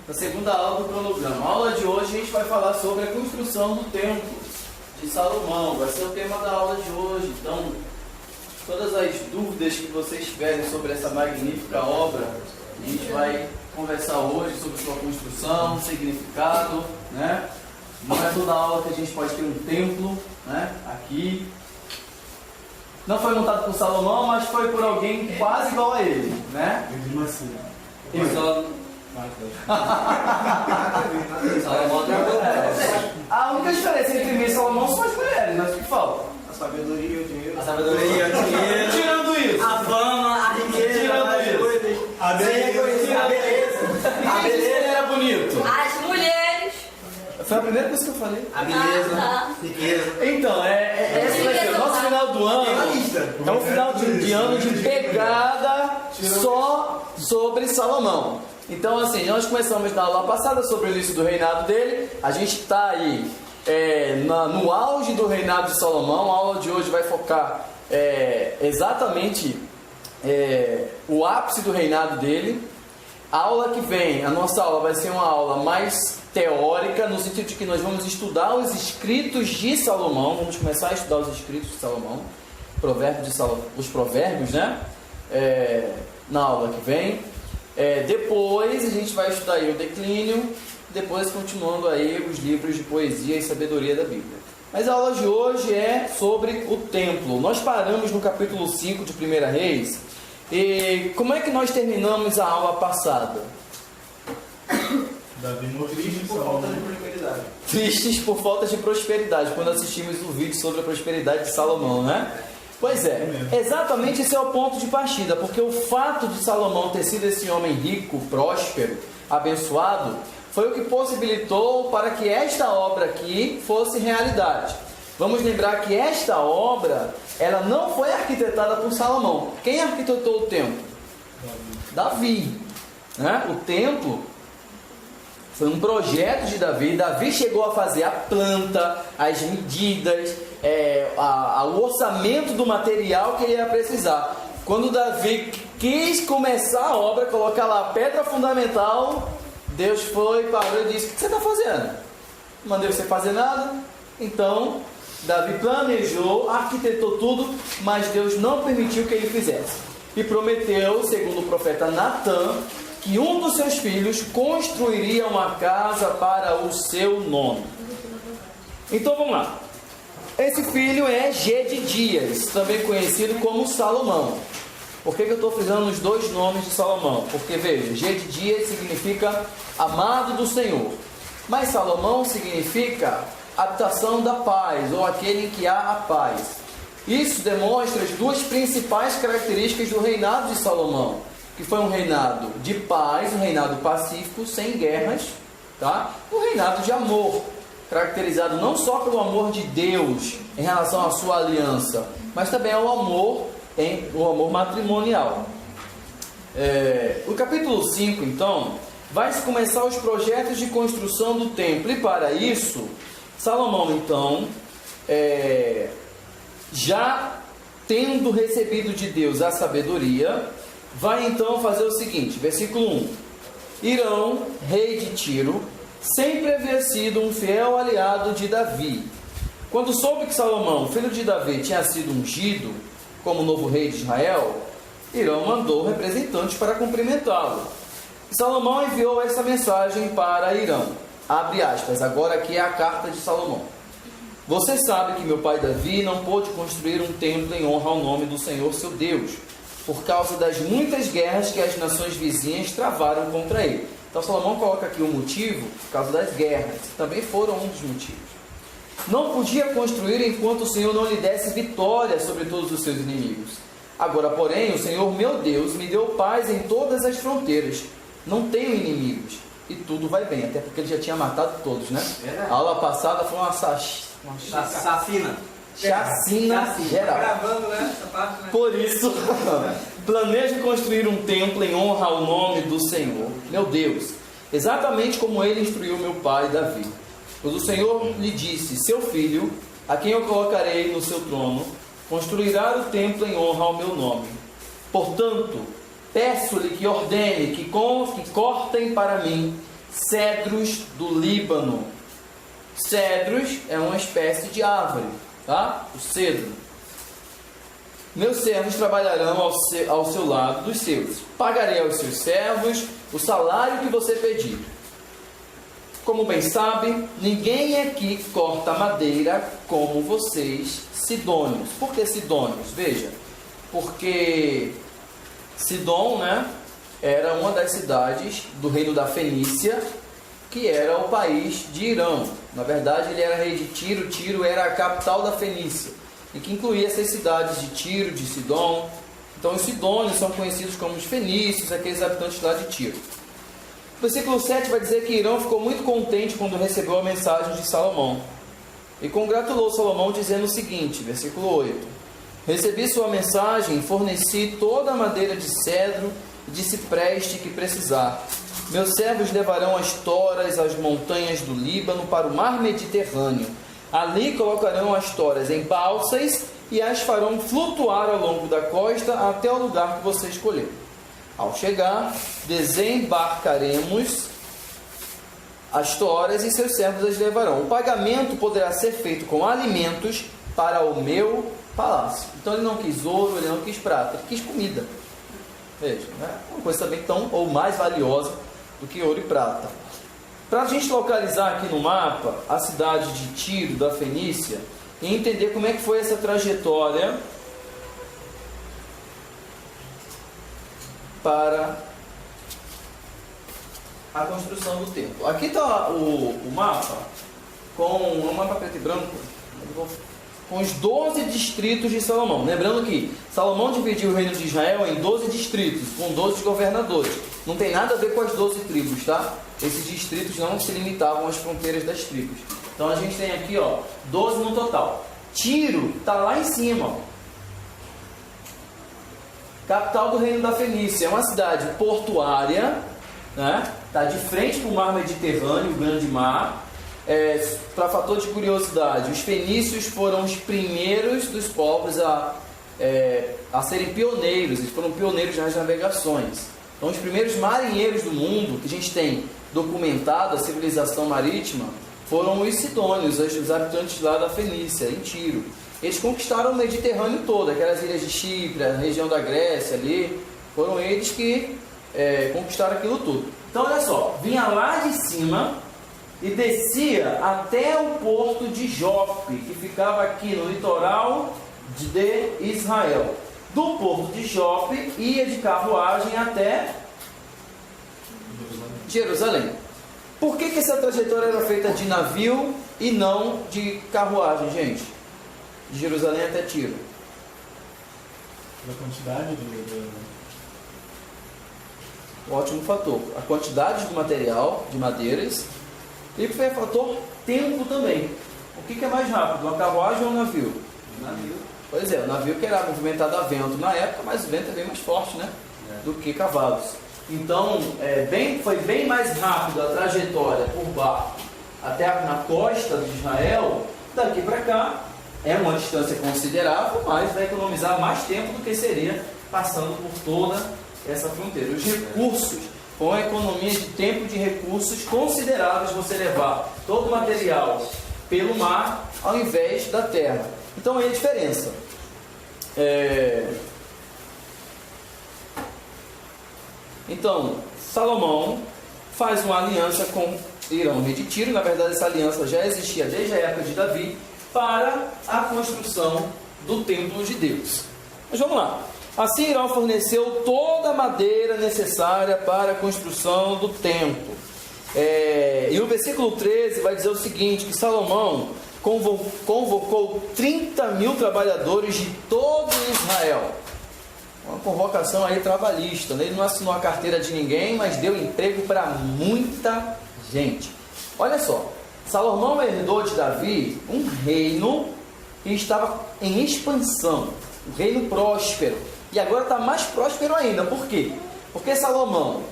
Na segunda aula do cronograma. A aula de hoje a gente vai falar sobre a construção do templo de Salomão. Vai ser o tema da aula de hoje. Então, todas as dúvidas que vocês tiverem sobre essa magnífica obra, a gente vai conversar hoje sobre sua construção, significado, né? Não é toda aula que a gente pode ter um templo, né? Aqui. Não foi montado por Salomão, mas foi por alguém quase igual a ele, né? A única diferença entre mim e Salomão são as mulheres, mas o que falta? A sabedoria e o dinheiro. A sabedoria e o dinheiro. Tirando isso. A fama, a riqueza. Tirando isso. A beleza. A beleza era bonito. As mulheres. Foi a primeira coisa que eu falei. A beleza. Riqueza. Então, esse vai ser o nosso final do ano. É um final de ano de pegada só sobre Salomão. Então, assim, nós começamos na aula passada sobre o início do reinado dele. A gente está aí no auge do reinado de Salomão. A aula de hoje vai focar exatamente o ápice do reinado dele. A aula que vem, a nossa aula vai ser uma aula mais teórica, no sentido de que nós vamos estudar os escritos de Salomão. Vamos começar a estudar os escritos de Salomão, os provérbios, né? Na aula que vem. Depois a gente vai estudar aí o declínio, depois continuando aí os livros de poesia e sabedoria da Bíblia. Mas a aula de hoje é sobre o templo. Nós paramos no capítulo 5 de 1 Reis. E como é que nós terminamos a aula passada? Davi Tristes por falta de prosperidade. Tristes por falta de prosperidade, quando assistimos o vídeo sobre a prosperidade de Salomão, né? Pois é, exatamente esse é o ponto de partida, porque o fato de Salomão ter sido esse homem rico, próspero, abençoado, foi o que possibilitou para que esta obra aqui fosse realidade. Vamos lembrar que esta obra, ela não foi arquitetada por Salomão. Quem arquitetou o templo? Davi. Né? O templo foi um projeto de Davi. Davi chegou a fazer a planta, as medidas, o orçamento do material que ele ia precisar. Quando Davi quis começar a obra, colocar lá a pedra fundamental, Deus foi, parou e disse: o que você está fazendo? Não mandei você fazer nada. Então Davi planejou, arquitetou tudo, mas Deus não permitiu que ele fizesse. E prometeu, segundo o profeta Natã, que um dos seus filhos construiria uma casa para o seu nome. Então vamos lá. Esse filho é Gedidias, também conhecido como Salomão. Por que eu estou frisando os dois nomes de Salomão? Porque veja, Gedidias significa amado do Senhor, mas Salomão significa habitação da paz, ou aquele em que há a paz. Isso demonstra as duas principais características do reinado de Salomão, que foi um reinado de paz, um reinado pacífico, sem guerras, tá? Um reinado de amor, caracterizado não só pelo amor de Deus em relação à sua aliança, mas também ao amor, o amor matrimonial. O capítulo 5, então, vai se começar os projetos de construção do templo, e para isso Salomão, então, já tendo recebido de Deus a sabedoria, vai então fazer o seguinte, versículo 1. Hirão, rei de Tiro, sempre havia sido um fiel aliado de Davi. Quando soube que Salomão, filho de Davi, tinha sido ungido como novo rei de Israel, Hirão mandou representantes para cumprimentá-lo. Salomão enviou essa mensagem para Hirão. Abre aspas, agora aqui é a carta de Salomão. Você sabe que meu pai Davi não pôde construir um templo em honra ao nome do Senhor seu Deus, por causa das muitas guerras que as nações vizinhas travaram contra ele. Então Salomão coloca aqui o motivo, por causa das guerras, que também foram um dos motivos. Não podia construir enquanto o Senhor não lhe desse vitória sobre todos os seus inimigos. Agora, porém, o Senhor meu Deus me deu paz em todas as fronteiras. Não tenho inimigos. E tudo vai bem, até porque ele já tinha matado todos, né? A aula passada foi uma Chacina geral. Gravando, né, essa parte, né? Por isso, planejo construir um templo em honra ao nome do Senhor, meu Deus, exatamente como ele instruiu meu pai Davi. Pois o Senhor lhe disse: seu filho, a quem eu colocarei no seu trono, construirá o templo em honra ao meu nome. Portanto, peço-lhe que ordene que cortem para mim cedros do Líbano. Cedros é uma espécie de árvore, tá? O cedro. Meus servos trabalharão ao seu lado dos seus. Pagarei aos seus servos o salário que você pedir. Como bem sabe, ninguém aqui corta madeira como vocês, sidônios. Por que sidônios? Veja, porque Sidom, né, era uma das cidades do reino da Fenícia, que era o país de Irão. Na verdade, ele era rei de Tiro. Tiro era a capital da Fenícia, e que incluía essas cidades de Tiro, de Sidom. Então, os sidônios são conhecidos como os fenícios, aqueles habitantes lá de Tiro. O versículo 7 vai dizer que Irão ficou muito contente quando recebeu a mensagem de Salomão, e congratulou Salomão dizendo o seguinte, versículo 8: recebi sua mensagem, forneci toda a madeira de cedro e de cipreste que precisar. Meus servos levarão as toras às montanhas do Líbano para o mar Mediterrâneo. Ali colocarão as toras em balsas e as farão flutuar ao longo da costa até o lugar que você escolher. Ao chegar, desembarcaremos as toras e seus servos as levarão. O pagamento poderá ser feito com alimentos para o meu palácio. Então ele não quis ouro, ele não quis prata, ele quis comida. Veja, né? Uma coisa também tão ou mais valiosa do que ouro e prata. Para a gente localizar aqui no mapa a cidade de Tiro, da Fenícia, e entender como é que foi essa trajetória para a construção do templo. Aqui está o mapa, com um mapa preto e branco, com os 12 distritos de Salomão. Lembrando que Salomão dividiu o reino de Israel em 12 distritos, com 12 governadores. Não tem nada a ver com as 12 tribos, tá? Esses distritos não se limitavam às fronteiras das tribos. Então a gente tem aqui, ó, 12 no total. Tiro está lá em cima, ó. Capital do reino da Fenícia. É uma cidade portuária, né? Está de frente para o mar Mediterrâneo, o grande mar. Para fator de curiosidade, os fenícios foram os primeiros dos povos a serem pioneiros. Eles foram pioneiros nas navegações. Então, os primeiros marinheiros do mundo que a gente tem documentado, a civilização marítima, foram os sidônios, os habitantes lá da Fenícia, em Tiro. Eles conquistaram o Mediterrâneo todo, aquelas ilhas de Chipre, a região da Grécia ali. Foram eles que conquistaram aquilo tudo. Então, olha só, vinha lá de cima e descia até o porto de Jope, que ficava aqui no litoral de Israel. Do porto de Jope, ia de carruagem até Jerusalém. Por que essa trajetória era feita de navio e não de carruagem, gente? De Jerusalém até Tiro. Pela quantidade Ótimo fator. A quantidade do material, de madeiras. E foi fator tempo também. O que é mais rápido, uma carruagem ou um navio? Navio. Pois é, o navio que era movimentado a vento na época, mas o vento é bem mais forte, né? Do que cavalos. Então, foi bem mais rápido a trajetória por barco até na costa de Israel. Daqui para cá é uma distância considerável, mas vai economizar mais tempo do que seria passando por toda essa fronteira. Os recursos, com a economia de tempo e de recursos consideráveis, você levar todo o material pelo mar ao invés da terra. Então aí a diferença. Então, Salomão faz uma aliança com Irão, rei de Tiro. Na verdade, essa aliança já existia desde a época de Davi, para a construção do templo de Deus. Mas vamos lá. Assim, Irão forneceu toda a madeira necessária para a construção do templo. E o versículo 13 vai dizer o seguinte, que Salomão convocou 30 mil trabalhadores de todo Israel. Uma convocação aí trabalhista, né? Ele não assinou a carteira de ninguém, mas deu emprego para muita gente. Olha só, Salomão herdou de Davi um reino que estava em expansão, um reino próspero, e agora está mais próspero ainda. Por quê? Porque Salomão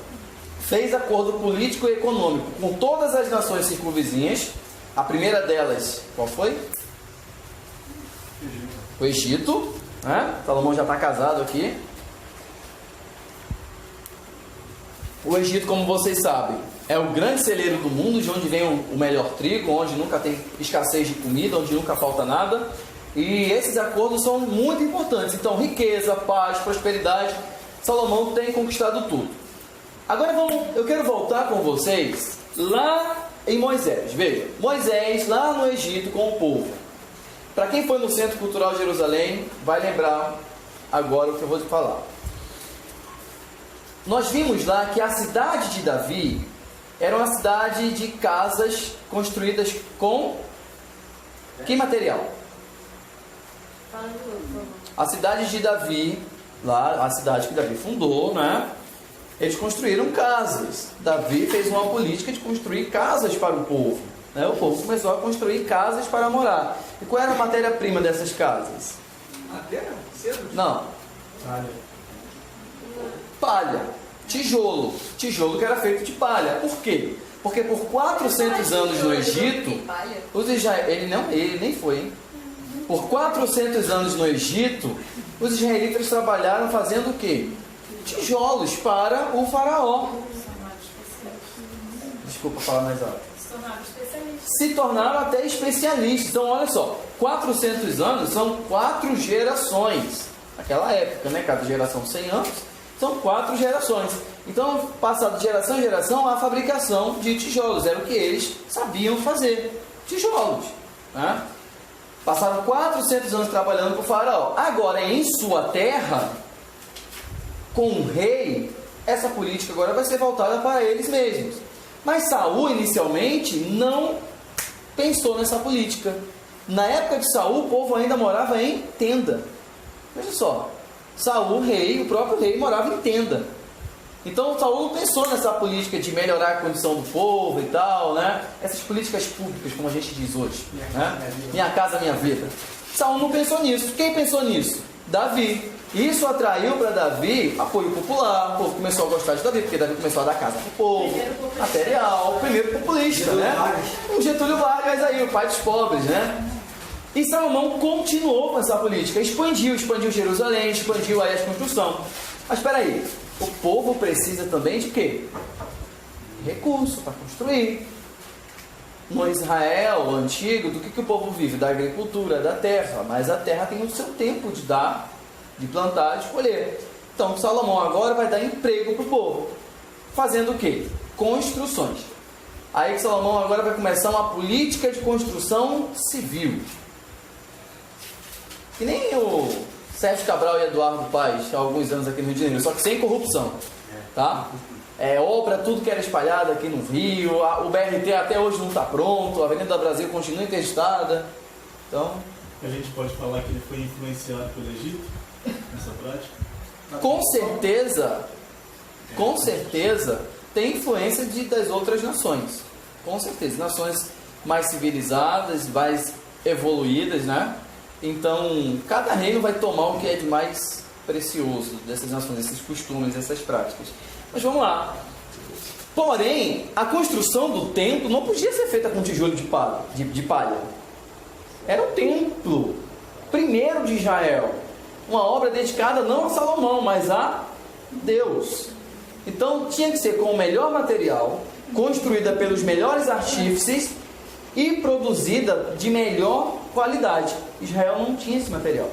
fez acordo político e econômico com todas as nações circunvizinhas. A primeira delas, qual foi? O Egito. Salomão já está casado aqui. O Egito, como vocês sabem, é o grande celeiro do mundo, de onde vem o melhor trigo, onde nunca tem escassez de comida, onde nunca falta nada. E esses acordos são muito importantes. Então, riqueza, paz, prosperidade, Salomão tem conquistado tudo. Agora eu quero voltar com vocês lá em Moisés. Veja, Moisés lá no Egito com o povo. Para quem foi no Centro Cultural de Jerusalém, vai lembrar agora o que eu vou te falar. Nós vimos lá que a cidade de Davi era uma cidade de casas construídas com que material? A cidade de Davi, lá, a cidade que Davi fundou, né? Eles construíram casas. Davi fez uma política de construir casas para o povo, né? O povo começou a construir casas para morar. E qual era a matéria-prima dessas casas? Madeira? Cedo? Não. Palha. Tijolo. Tijolo que era feito de palha. Por quê? Porque por 400 anos no Egito, os israelitas, ele nem foi, hein? Por 400 anos no Egito, os israelitas trabalharam fazendo o quê? Tijolos para o faraó. Desculpa falar mais alto. Se tornaram até especialistas. Então, olha só, 400 anos são 4 gerações. Naquela época, né? Cada geração 100 anos, são 4 gerações. Então, passado de geração em geração, a fabricação de tijolos. Era o que eles sabiam fazer. Tijolos. Né? Passaram 400 anos trabalhando para o faraó. Agora, em sua terra, com o rei, essa política agora vai ser voltada para eles mesmos. Mas Saul, inicialmente, não pensou nessa política. Na época de Saul, o povo ainda morava em tenda. Veja só, Saul, rei, o próprio rei, morava em tenda. Então, Saul não pensou nessa política de melhorar a condição do povo e tal, né? Essas políticas públicas, como a gente diz hoje, né? Minha casa, minha vida. Saul não pensou nisso. Quem pensou nisso? Davi. Isso atraiu para Davi apoio popular. O povo começou a gostar de Davi, porque Davi começou a dar casa para o povo, material, o primeiro populista, né? O Getúlio Vargas aí, o pai dos pobres, né? E Salomão continuou com essa política, expandiu Jerusalém, expandiu aí a construção. Mas espera aí, o povo precisa também de quê? Recurso para construir. No Israel antigo, do que o povo vive? Da agricultura, da terra. Mas a terra tem o seu tempo de dar, de plantar, de colher. Então Salomão agora vai dar emprego para o povo. Fazendo o quê? Construções. Aí Salomão agora vai começar uma política de construção civil. Que nem o Sérgio Cabral e Eduardo Paes, há alguns anos aqui no Rio de Janeiro, só que sem corrupção. Tá? Obra, tudo que era espalhado aqui no Rio, o BRT até hoje não está pronto, a Avenida Brasil continua interditada. Então, a gente pode falar que ele foi influenciado pelo Egito nessa prática? Com certeza, tem influência das outras nações. Com certeza, nações mais civilizadas, mais evoluídas, né? Então, cada reino vai tomar o que é de mais precioso dessas nações, esses costumes, essas práticas. Mas vamos lá. Porém, a construção do templo não podia ser feita com tijolo de palha. Era o templo primeiro de Israel. Uma obra dedicada não a Salomão, mas a Deus. Então, tinha que ser com o melhor material, construída pelos melhores artífices e produzida de melhor qualidade. Israel não tinha esse material.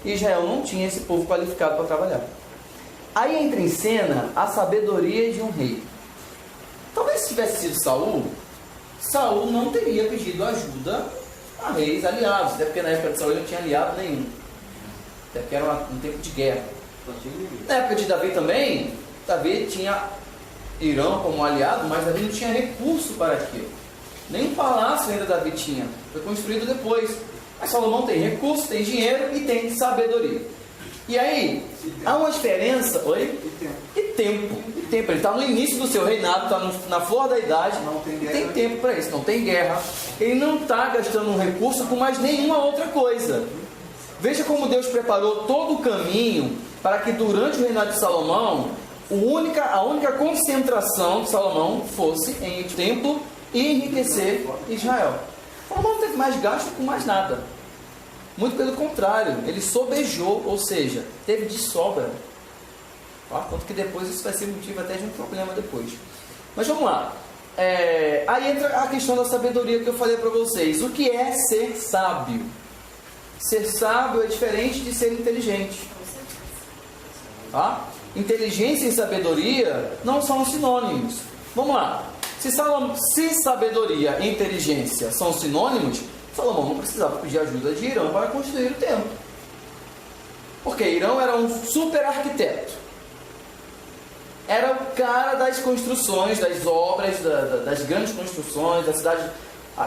Israel não tinha esse povo qualificado para trabalhar. Aí entra em cena a sabedoria de um rei. Talvez se tivesse sido Saul, Saul não teria pedido ajuda a reis aliados, até porque na época de Saul ele não tinha aliado nenhum. Até porque era um tempo de guerra. Na época de Davi também, Davi tinha Irão como aliado, mas Davi não tinha recurso para aquilo. Nem um palácio ainda Davi tinha. Foi construído depois. Mas Salomão tem recurso, tem dinheiro e tem sabedoria. E aí, há uma diferença. Oi? E tempo. Ele está no início do seu reinado, está na flor da idade. Tem tempo para isso, não tem guerra. Ele não está gastando um recurso com mais nenhuma outra coisa. Veja como Deus preparou todo o caminho para que durante o reinado de Salomão, a única concentração de Salomão fosse em templo e enriquecer Israel. Salomão não teve mais gasto com mais nada. Muito pelo contrário, ele sobejou, ou seja, teve de sobra. Tá? Tanto que depois isso vai ser motivo até de um problema depois. Mas vamos lá. Aí entra a questão da sabedoria que eu falei para vocês. O que é ser sábio? Ser sábio é diferente de ser inteligente. Tá? Inteligência e sabedoria não são sinônimos. Vamos lá. Se sabedoria e inteligência são sinônimos, Salomão não precisava pedir ajuda de Irão para construir o templo. Porque Irão era um super arquiteto. Era o cara das construções, das obras, das grandes construções, da cidade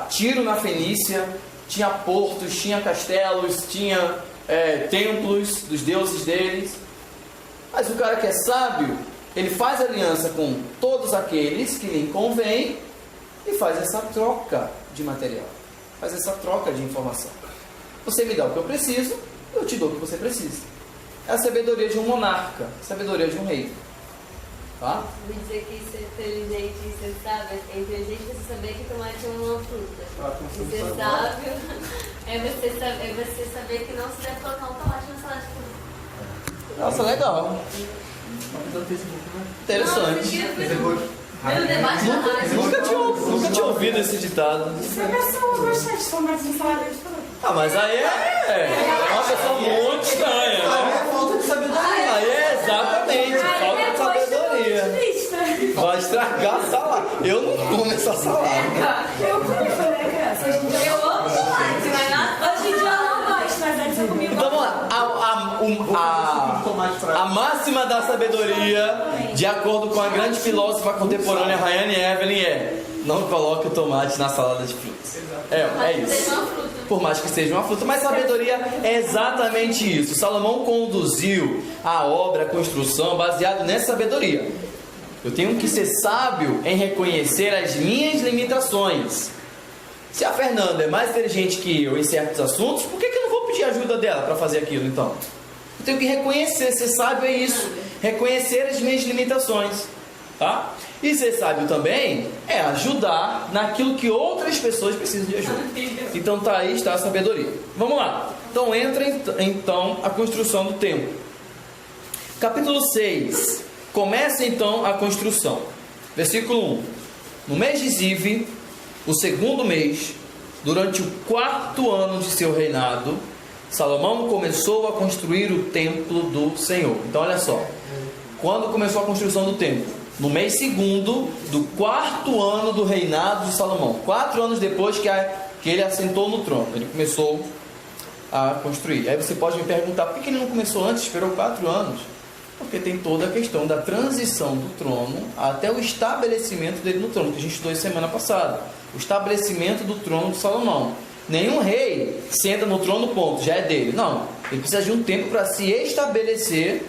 Tiro na Fenícia. Tinha portos, tinha castelos, tinha templos dos deuses deles. Mas o cara que é sábio, ele faz aliança com todos aqueles que lhe convém e faz essa troca de material, faz essa troca de informação. Você me dá o que eu preciso, eu te dou o que você precisa. É a sabedoria de um monarca, a sabedoria de um rei. Tá? Vou dizer que ser inteligente e ser sábio é inteligente você saber que tomate é uma fruta. E ser sábio é você saber que não se deve colocar um tomate na salada de fruta. Nossa, legal. Interessante. Nunca tinha ouvido esse ditado. Se a pessoa gostar de tomate em salada de fruta. Ah, mas aí é uma pessoa muito estranha, né? É falta de sabedoria. Aí é exatamente falta de sabedoria. Vai estragar a salada. Eu não como essa salada. Eu como quando era criança. Hoje em dia Eu amo tomate, mas nada. Hoje em dia eu não gosto, mas antes eu comia. Então vamos lá. A máxima da sabedoria, de acordo com a grande filósofa contemporânea Rayane Evelyn, não coloque o tomate na salada de frutas. É isso. Por mais que seja uma fruta, mas sabedoria é exatamente isso. Salomão conduziu a obra, a construção, baseado nessa sabedoria. Eu tenho que ser sábio em reconhecer as minhas limitações. Se a Fernanda é mais inteligente que eu em certos assuntos, por que eu não vou pedir ajuda dela para fazer aquilo então? Eu tenho que reconhecer, ser sábio é isso, reconhecer as minhas limitações, tá? E ser sábio também é ajudar naquilo que outras pessoas precisam de ajuda. Então aí está a sabedoria. Vamos lá. Então entra então a construção do templo. Capítulo 6. Começa então a construção. Versículo 1. No mês de Ziv, o segundo mês, durante o 4º ano de seu reinado, Salomão começou a construir o templo do Senhor. Então olha só. Quando começou a construção do templo? No mês segundo do 4º ano do reinado de Salomão. 4 anos depois que ele assentou no trono. Ele começou a construir. Aí você pode me perguntar, por que ele não começou antes? Esperou 4 anos? Porque tem toda a questão da transição do trono até o estabelecimento dele no trono, que a gente estudou semana passada. O estabelecimento do trono de Salomão. Nenhum rei senta no trono, ponto, já é dele. Não, ele precisa de um tempo para se estabelecer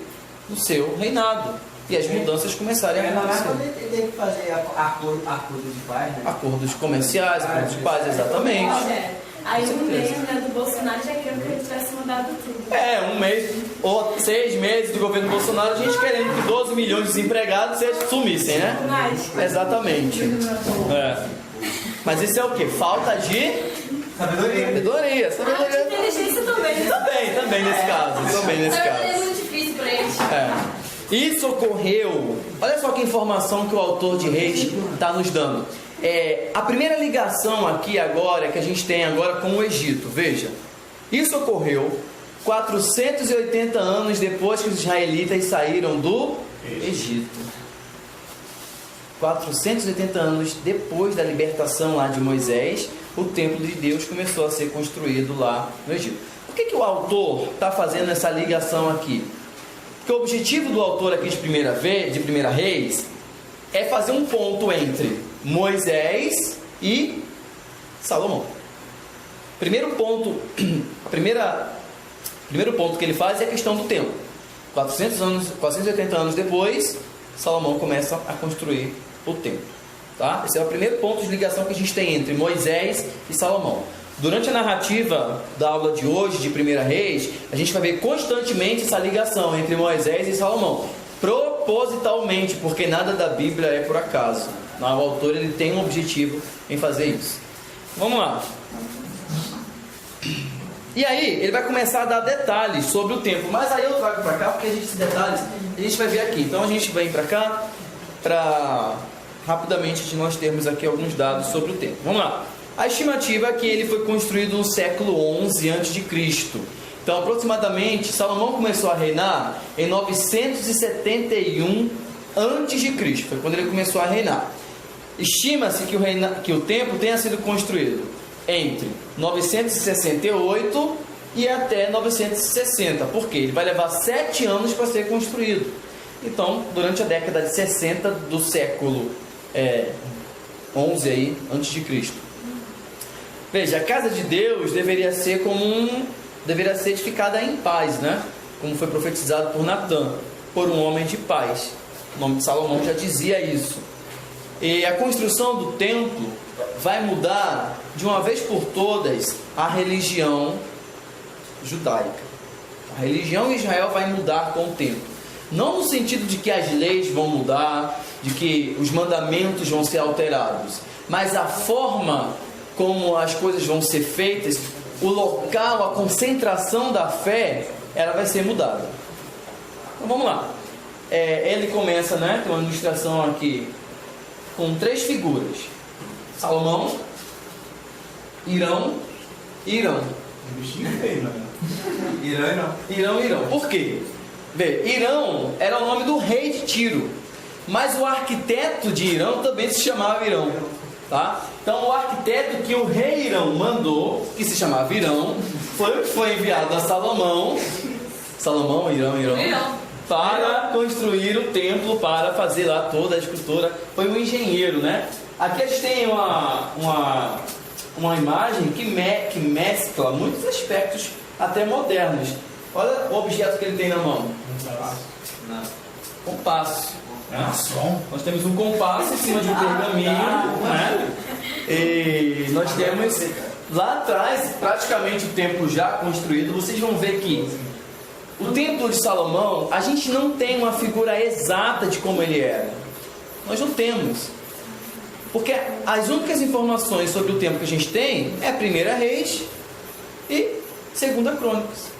no seu reinado. E as mudanças começarem a acontecer. Ele tem que fazer acordos de paz, né? Acordos comerciais, acordos de paz, exatamente. Aí no mês, né, do Bolsonaro já queriam que ele tivesse mudado tudo. Um mês ou 6 meses do governo Bolsonaro, a gente querendo que 12 milhões de desempregados sumissem, né? Exatamente. Mas isso é o que? Falta de sabedoria. Inteligência também. Também nesse caso. É muito difícil pra eles. Isso ocorreu. Olha só que informação que o autor de Reis está nos dando. A primeira ligação aqui agora, que a gente tem agora com o Egito. Veja, isso ocorreu 480 anos depois que os israelitas saíram do Egito. 480 anos depois da libertação lá de Moisés, o templo de Deus começou a ser construído lá no Egito. Por que o autor está fazendo essa ligação aqui? Porque o objetivo do autor aqui de Primeira Reis é fazer um ponto entre Moisés e Salomão. Primeiro ponto que ele faz é a questão do tempo. 480 anos depois, Salomão começa a construir o templo. Tá? Esse é o primeiro ponto de ligação que a gente tem entre Moisés e Salomão. Durante a narrativa da aula de hoje, de Primeira Reis, a gente vai ver constantemente essa ligação entre Moisés e Salomão. Propositalmente, porque nada da Bíblia é por acaso. O autor ele tem um objetivo em fazer isso. Vamos lá. E aí, ele vai começar a dar detalhes sobre o templo. Mas aí eu trago para cá, porque esses detalhes a gente vai ver aqui. Então a gente vem para cá, para rapidamente nós termos aqui alguns dados sobre o templo. Vamos lá. A estimativa é que ele foi construído no século XI a.C. Então, aproximadamente, Salomão começou a reinar em 971 a.C. Foi quando ele começou a reinar. Estima-se que o templo tenha sido construído entre 968 e até 960. Por quê? Ele vai levar 7 anos para ser construído. Então, durante a década de 60 do século 11 aí, antes de Cristo. Veja, a casa de Deus deveria ser edificada em paz, né? Como foi profetizado por Natã, por um homem de paz. O nome de Salomão já dizia isso. E a construção do templo vai mudar de uma vez por todas a religião judaica. A religião de Israel vai mudar com o tempo. Não no sentido de que as leis vão mudar, de que os mandamentos vão ser alterados, mas a forma como as coisas vão ser feitas, o local, a concentração da fé, ela vai ser mudada. Então vamos lá. Ele começa, né, com uma ilustração aqui com 3 figuras: Salomão, Irão e Irão. Irão. Por quê? Vê, Irão era o nome do rei de Tiro, mas o arquiteto de Irão também se chamava Irão, tá? Então o arquiteto que o rei Irão mandou, que se chamava Irão, foi enviado a Salomão, Irão, para construir o templo, para fazer lá toda a escultura. Foi um engenheiro, né? Aqui a gente tem uma imagem que mescla muitos aspectos até modernos. Olha o objeto que ele tem na mão. Compasso. Nós temos um compasso em cima de um pergaminho, né? E nós temos lá atrás, praticamente o templo já construído. Vocês vão ver que o templo de Salomão, a gente não tem uma figura exata de como ele era. Nós não temos. Porque as únicas informações sobre o templo que a gente tem é 1 Reis e 2 Crônicas.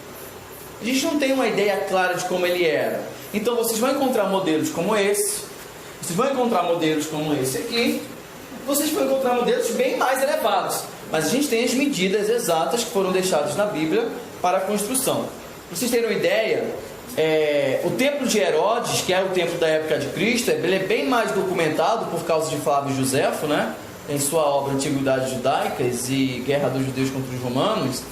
A gente não tem uma ideia clara de como ele era. Então vocês vão encontrar modelos como esse, vocês vão encontrar modelos como esse aqui, vocês vão encontrar modelos bem mais elevados. Mas a gente tem as medidas exatas que foram deixadas na Bíblia para a construção. Para vocês terem uma ideia, o templo de Herodes, que é o templo da época de Cristo, ele é bem mais documentado por causa de Flávio Josefo, né? Em sua obra Antiguidades Judaicas e Guerra dos Judeus contra os Romanos.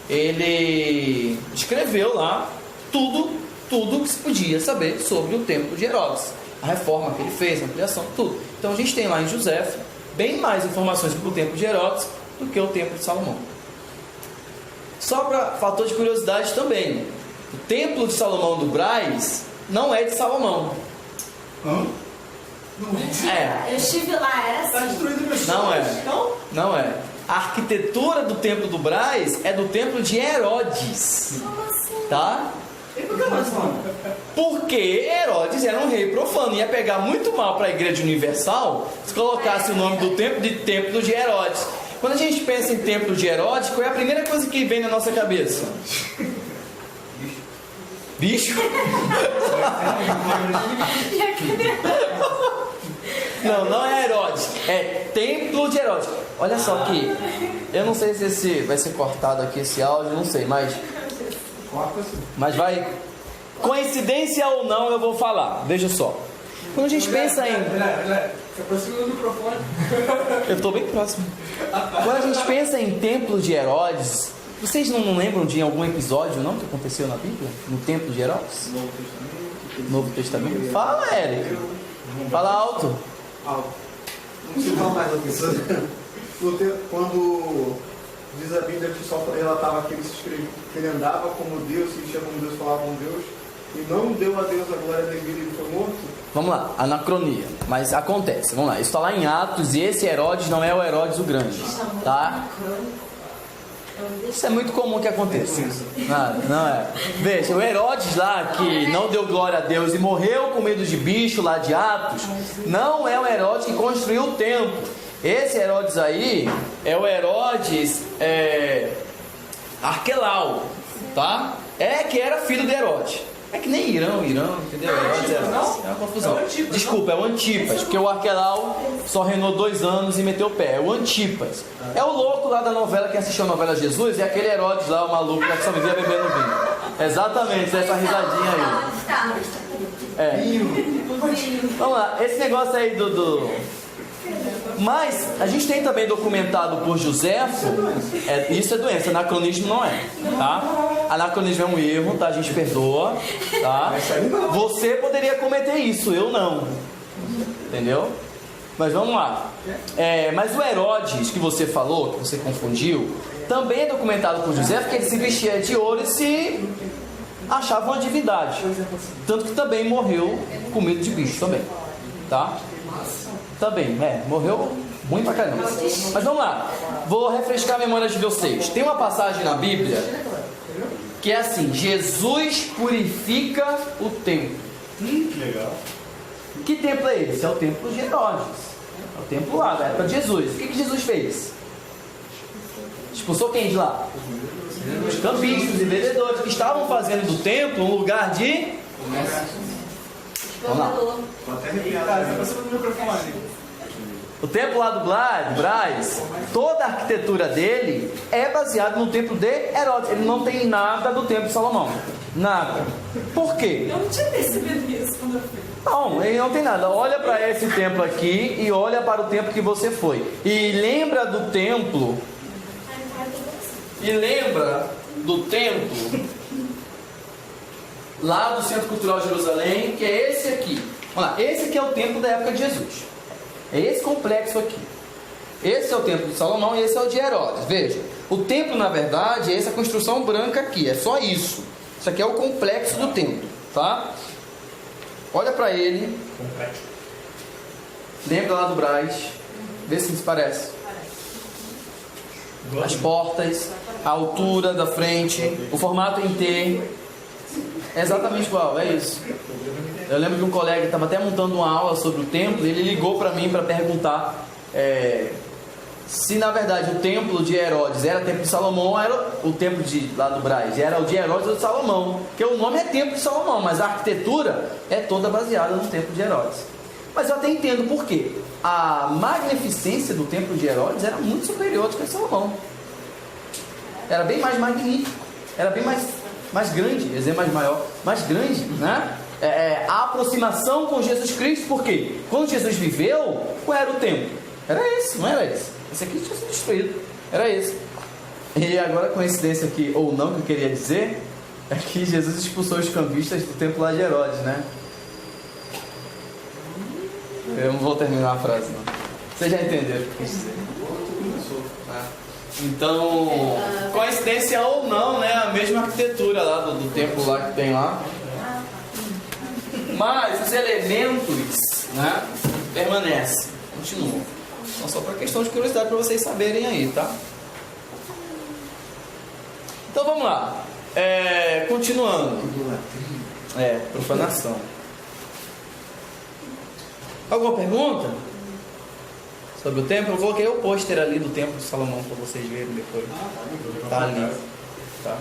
Ele escreveu lá tudo que se podia saber sobre o templo de Herodes, a reforma que ele fez, a ampliação, tudo. Então a gente tem lá em Josefo bem mais informações sobre o templo de Herodes do que o templo de Salomão. Só para fator de curiosidade também, o templo de Salomão do Braz não é de Salomão. Eu estive lá, era assim. Não é. A arquitetura do templo do Braz é do templo de Herodes. Como assim? Tá? E por que nós falamos? Porque Herodes era um rei profano. Ia pegar muito mal para a Igreja Universal se colocasse o nome do templo de Templo de Herodes. Quando a gente pensa em Templo de Herodes, qual é a primeira coisa que vem na nossa cabeça? Bicho? Não é Herodes, é Templo de Herodes. Olha só aqui, eu não sei se esse vai ser cortado aqui, esse áudio, não sei, mas vai, coincidência ou não, eu vou falar. Veja só, quando a gente pensa em... Se aproxima do microfone. Eu estou bem próximo. Quando a gente pensa em Templo de Herodes, vocês não lembram de algum episódio não que aconteceu na Bíblia? No Templo de Herodes? Novo Testamento? Fala, Eric. Fala alto. Não preciso falar mais uma pessoa. Quando diz a Bíblia que só relatava que ele andava como Deus, se vestia como Deus, falava com Deus, e não deu a Deus a glória devida e ele foi morto. Vamos lá, anacronia. Mas acontece, vamos lá. Isso está lá em Atos e esse Herodes não é o Herodes o Grande, tá? Isso é muito comum que aconteça. Não é. Veja, o Herodes lá que não deu glória a Deus e morreu com medo de bicho lá de Atos, não é o Herodes que construiu o templo. Esse Herodes aí é o Herodes Arquelau, tá? Que era filho de Herodes. É que nem Irão, entendeu? Herodes é uma confusão. Desculpa, é o Antipas, porque o Arquelau só reinou 2 anos e meteu o pé. É o Antipas. É o louco lá da novela, que assistiu a novela Jesus, e aquele Herodes lá, o maluco lá que só vivia bebendo vinho. Exatamente, essa risadinha aí. Vamos lá, esse negócio aí Mas a gente tem também documentado por Joséfo, isso é doença, anacronismo não é, tá? Anacronismo é um erro, tá? A gente perdoa, tá? Você poderia cometer isso, eu não, entendeu? Mas vamos lá. Mas o Herodes que você falou, que você confundiu, também é documentado por Joséfo que ele se vestia de ouro e se achava uma divindade, tanto que também morreu com medo de bicho também, tá? Também, morreu ruim pra caramba. Mas vamos lá, vou refrescar a memória de vocês. Tem uma passagem na Bíblia que é assim: Jesus purifica o templo. Que legal. Que templo é esse? É o templo de Herodes. É o templo lá, da época de Jesus. O que Jesus fez? Expulsou quem de lá? Os campistas e vendedores que estavam fazendo do templo um lugar de... Vamos lá. O templo lá do Brás, toda a arquitetura dele é baseada no templo de Herodes. Ele não tem nada do templo de Salomão. Nada. Por quê? Eu não tinha percebido isso quando eu fui. Não, ele não tem nada. Olha para esse templo aqui e olha para o templo que você foi. E lembra do templo. Lá do Centro Cultural de Jerusalém, que é esse aqui. Olha lá, esse aqui é o templo da época de Jesus. É esse complexo aqui. Esse é o templo de Salomão e esse é o de Herodes. Veja, o templo na verdade é essa construção branca aqui. É só isso. Isso aqui é o complexo do templo, tá? Olha para ele. Lembra lá do Brás. Vê se parece. As portas, a altura da frente, o formato em T. É exatamente igual, é isso. Eu lembro de um colega que estava até montando uma aula sobre o templo, e ele ligou para mim para perguntar se na verdade o templo de Herodes era o templo de Salomão ou era o templo lá do Brás, era o de Herodes ou de Salomão, porque o nome é templo de Salomão, mas a arquitetura é toda baseada no templo de Herodes. Mas eu até entendo por quê. A magnificência do templo de Herodes era muito superior do que a de Salomão. Era bem mais magnífico, era bem mais grande, quer dizer, mais maior, mais grande, né? A aproximação com Jesus Cristo, porque quando Jesus viveu, qual era o templo? Era esse, não era esse. Esse aqui tinha sido destruído, era esse. E agora a coincidência aqui, ou não, que eu queria dizer, é que Jesus expulsou os cambistas do templo lá de Herodes, né? Eu não vou terminar a frase, não. Vocês já entenderam o que eu quis dizer. Então, coincidência ou não, né? A mesma arquitetura lá do templo lá que tem lá. Mas os elementos, né, permanecem, continuam. Então, só para questão de curiosidade para vocês saberem aí, tá? Então vamos lá. Continuando. Profanação. Alguma pergunta sobre o templo? Eu coloquei o pôster ali do templo de Salomão para vocês verem depois. Tá ali. Tá.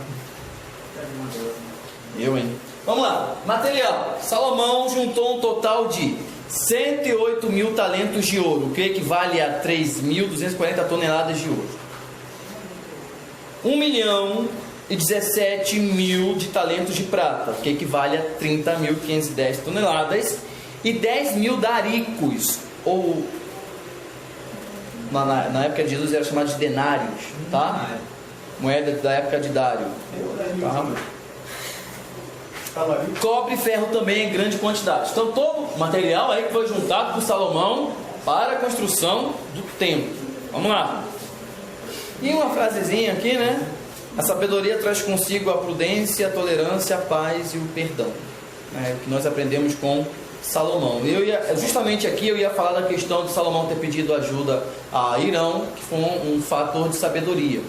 Vamos lá. Material. Salomão juntou um total de 108 mil talentos de ouro, o que equivale a 3.240 toneladas de ouro. 1.017.000 de talentos de prata, que equivale a 30.510 toneladas. E 10.000 daricos, ou na época de Jesus era chamado de denários, tá? Moeda da época de Dário. Tá? Cobre e ferro também em grande quantidade. Então todo o material aí que foi juntado por Salomão para a construção do templo. Vamos lá. E uma frasezinha aqui, né? A sabedoria traz consigo a prudência, a tolerância, a paz e o perdão. É o que nós aprendemos com Salomão. Justamente aqui eu ia falar da questão de Salomão ter pedido ajuda a Irão, que foi um fator de sabedoria.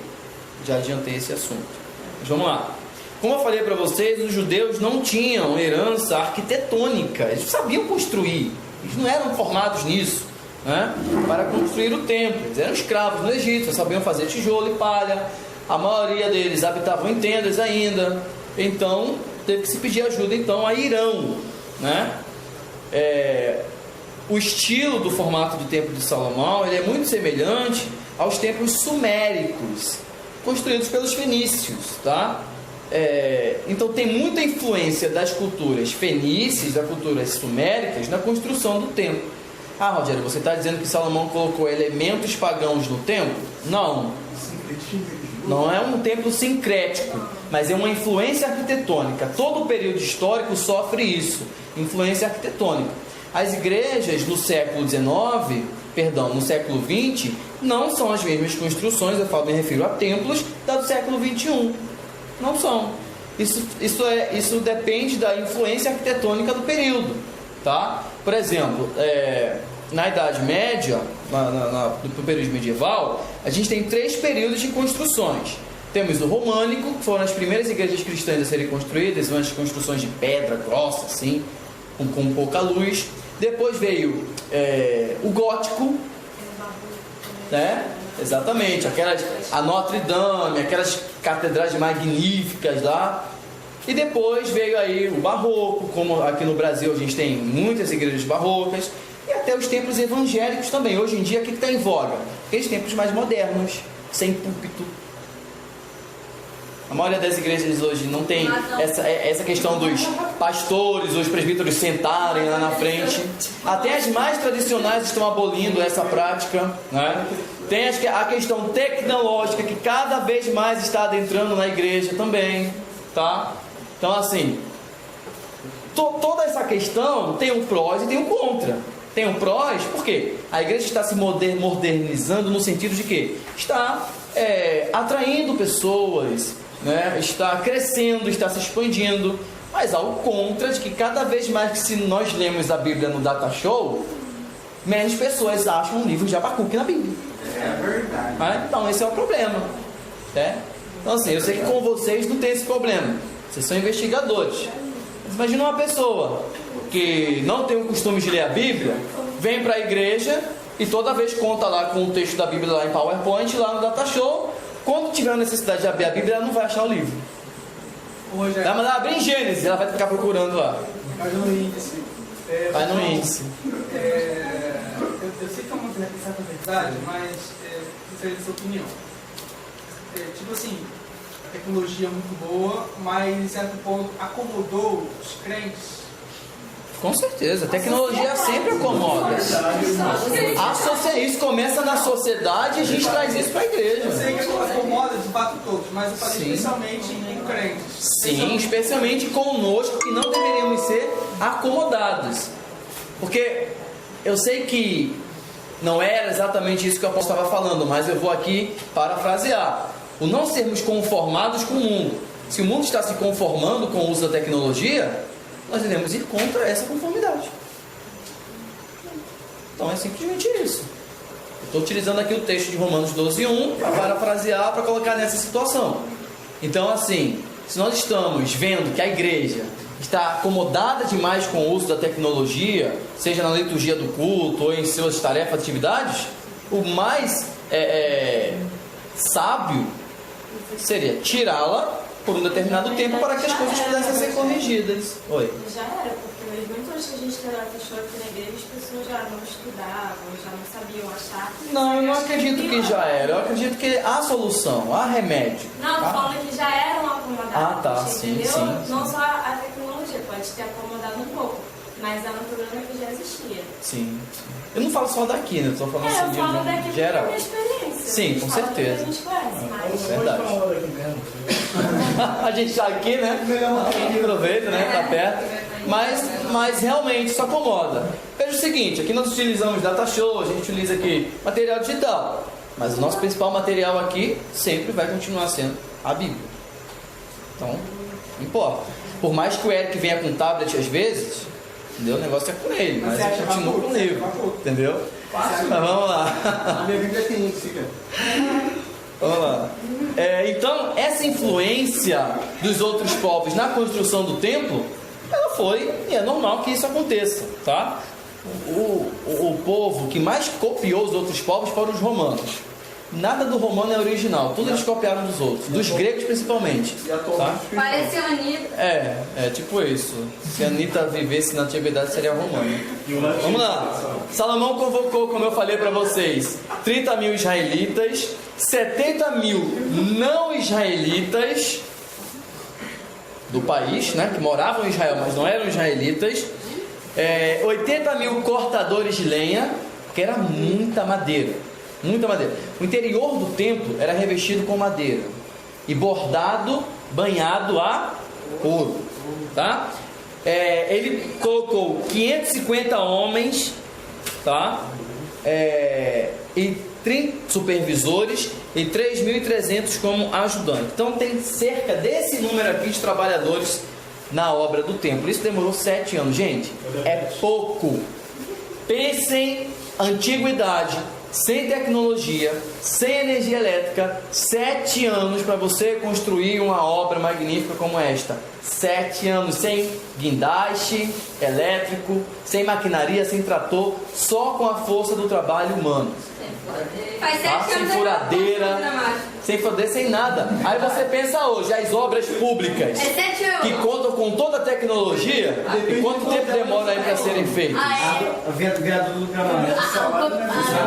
Já adiantei esse assunto. Mas vamos lá. Como eu falei para vocês, os judeus não tinham herança arquitetônica. Eles sabiam construir. Eles não eram formados nisso, né, para construir o templo. Eles eram escravos no Egito, sabiam fazer tijolo e palha. A maioria deles habitavam em tendas ainda, então teve que se pedir ajuda então a Irão, né? O estilo do formato do Templo de Salomão, ele é muito semelhante aos templos suméricos, construídos pelos fenícios, tá? Então tem muita influência das culturas fenícias, das culturas suméricas na construção do templo. Ah, Rogério, você está dizendo que Salomão colocou elementos pagãos no templo? Não. Não é um templo sincrético, mas é uma influência arquitetônica. Todo o período histórico sofre isso, influência arquitetônica. As igrejas no século XIX, no século XX, não são as mesmas construções, eu me refiro a templos do século XXI. Não são. Isso depende da influência arquitetônica do período, tá? Por exemplo, na Idade Média, no período medieval, a gente tem 3 períodos de construções. Temos o românico, que foram as primeiras igrejas cristãs a serem construídas, umas construções de pedra grossa, assim, com pouca luz. Depois veio o gótico, né? Exatamente, a Notre Dame, aquelas catedrais magníficas lá. E depois veio aí o barroco, como aqui no Brasil a gente tem muitas igrejas barrocas, e até os templos evangélicos também. Hoje em dia, o que está em voga? Aqueles templos mais modernos, sem púlpito. A maioria das igrejas hoje não tem essa questão dos pastores, os presbíteros sentarem lá na frente. Até as mais tradicionais estão abolindo essa prática, né? Tem a questão tecnológica que cada vez mais está adentrando na igreja também, tá? Então, assim, toda essa questão tem um prós e tem um contra. Tem um prós porque a igreja está se modernizando no sentido de que está atraindo pessoas, né? Está crescendo, está se expandindo. Mas há o contra de que cada vez mais que se nós lemos a Bíblia no Data Show, menos pessoas acham um livro de Abacuque na Bíblia. É verdade. Então esse é o problema, né? Então assim, eu sei que com vocês não tem esse problema. Vocês são investigadores. Mas imagina uma pessoa que não tem o costume de ler a Bíblia, vem para a igreja e toda vez conta lá com o texto da Bíblia lá em PowerPoint, lá no Data Show. Quando tiver a necessidade de abrir a Bíblia, ela não vai achar o livro. Ela vai abrir em Gênesis, ela vai ficar procurando lá. Vai no índice. Vai no índice. Eu sei que é uma certa verdade, mas gostaria da sua opinião. Tipo assim, a tecnologia é muito boa, mas em certo ponto acomodou os crentes. Com certeza, a tecnologia sempre acomoda. Isso começa na sociedade e a gente traz isso para a igreja. Eu sei que acomoda de fato todos, mas eu falei especialmente em crentes. Sim, especialmente conosco, que não deveríamos ser acomodados. Porque eu sei que não era exatamente isso que o apóstolo estava falando, mas eu vou aqui parafrasear. O não sermos conformados com o mundo. Se o mundo está se conformando com o uso da tecnologia, nós devemos ir contra essa conformidade. Então é simplesmente isso. Eu estou utilizando aqui o texto de Romanos 12:1 para parafrasear, para colocar nessa situação. Então assim, se nós estamos vendo que a igreja está acomodada demais com o uso da tecnologia, seja na liturgia do culto ou em suas tarefas, atividades, o mais sábio seria tirá-la por um determinado tempo para que as coisas pudessem ser corrigidas. Oi. Já era, porque mesmo antes que a gente ter achou aqui na igreja, as pessoas já não estudavam, já não sabiam achar. Não, eu não acredito que já era. Eu acredito que há solução, há remédio. Não, tô falando que já eram acomodados. Ah, tá, sim, entendeu? sim. Não só a tecnologia, pode ter acomodado um pouco, mas há um problema que já existia. Sim. Eu não falo só daqui, né? Eu estou falando assim Eu falo daqui de geral. da minha experiência. Sim, com certeza. A gente conhece, mas... Verdade. A gente está aqui, né? Aproveita, né? Tá perto. Mas realmente isso acomoda. Veja o seguinte, aqui nós utilizamos Data Show, a gente utiliza aqui material digital. Mas o nosso principal material aqui sempre vai continuar sendo a Bíblia. Então, não importa. Por mais que o Eric venha com tablet às vezes, entendeu? O negócio é com ele, mas eu continuo com o livro. Entendeu? Mas vamos lá. A minha Bíblia tem isso, cara. Vamos lá. Então, essa influência dos outros povos na construção do templo, ela foi, e é normal que isso aconteça, tá? O povo que mais copiou os outros povos foram os romanos. Nada do romano é original, tudo eles copiaram dos outros, dos gregos principalmente. E atualmente os cristãos. Parece a Anitta. É tipo isso. Se a Anitta vivesse na antiguidade, seria romana. Vamos lá. Salomão convocou, como eu falei para vocês, 30 mil israelitas, 70 mil não israelitas do país, né, que moravam em Israel, mas não eram israelitas, 80 mil cortadores de lenha, porque era muita madeira. Muita madeira. O interior do templo era revestido com madeira e bordado, banhado a ouro, tá? Ele colocou 550 homens, tá? E 30 supervisores e 3.300 como ajudantes. Então tem cerca desse número aqui de trabalhadores na obra do templo. Isso demorou 7 anos, gente. É pouco. Pensem, antiguidade, sem tecnologia, sem energia elétrica, 7 anos para você construir uma obra magnífica como esta. 7 anos sem guindaste elétrico, sem maquinaria, sem trator, só com a força do trabalho humano. Faz 7 Sem anos furadeira, sem foder, sem nada. Aí você pensa hoje, as obras públicas É 7 anos. que contam com toda a tecnologia, e quanto tempo demora aí para serem feitas? O viaduto do Gramado.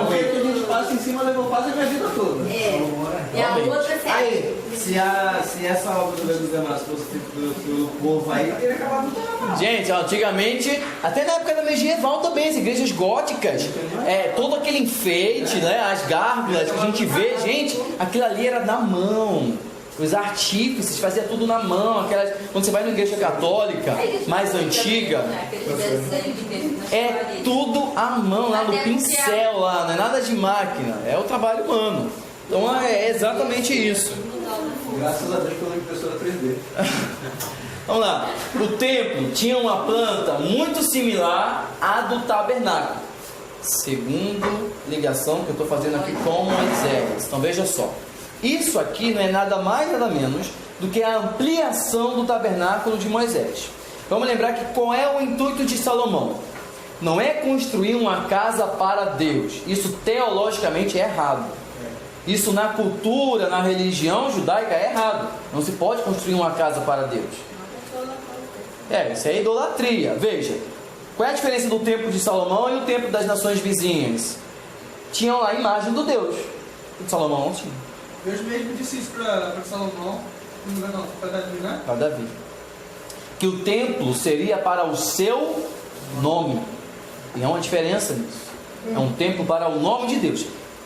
O que a gente passa em cima levou quase a minha vida toda. E a outra Aí, se essa obra do viaduto do Gramado fosse do povo aí, teria acabado tudo. Gente, antigamente, até na época da medieval também, as igrejas góticas, todo aquele enfeite, né, as gárgulas que a gente vê, gente, aquilo ali era na mão. Os artífices faziam tudo na mão. Quando você vai na igreja católica mais antiga, é tudo à mão, lá no pincel, lá, não é nada de máquina, é o trabalho humano. Então é exatamente isso. Graças a Deus pela impressora 3D. Vamos lá. O templo tinha uma planta muito similar à do tabernáculo. Segundo ligação que eu estou fazendo aqui com Moisés. Então veja só. Isso aqui não é nada mais nada menos do que a ampliação do tabernáculo de Moisés. Vamos lembrar que qual é o intuito de Salomão? Não é construir uma casa para Deus. Isso teologicamente é errado. Isso na cultura, na religião judaica é errado. Não se pode construir uma casa para Deus. Isso é idolatria. Veja, qual é a diferença do templo de Salomão e o templo das nações vizinhas? Tinham lá a imagem do Deus. O de Salomão não tinha. Deus mesmo disse isso para Salomão, não, para Davi, né? Para Davi. Que o templo seria para o seu nome. E há uma diferença nisso. É um templo para o nome de Deus.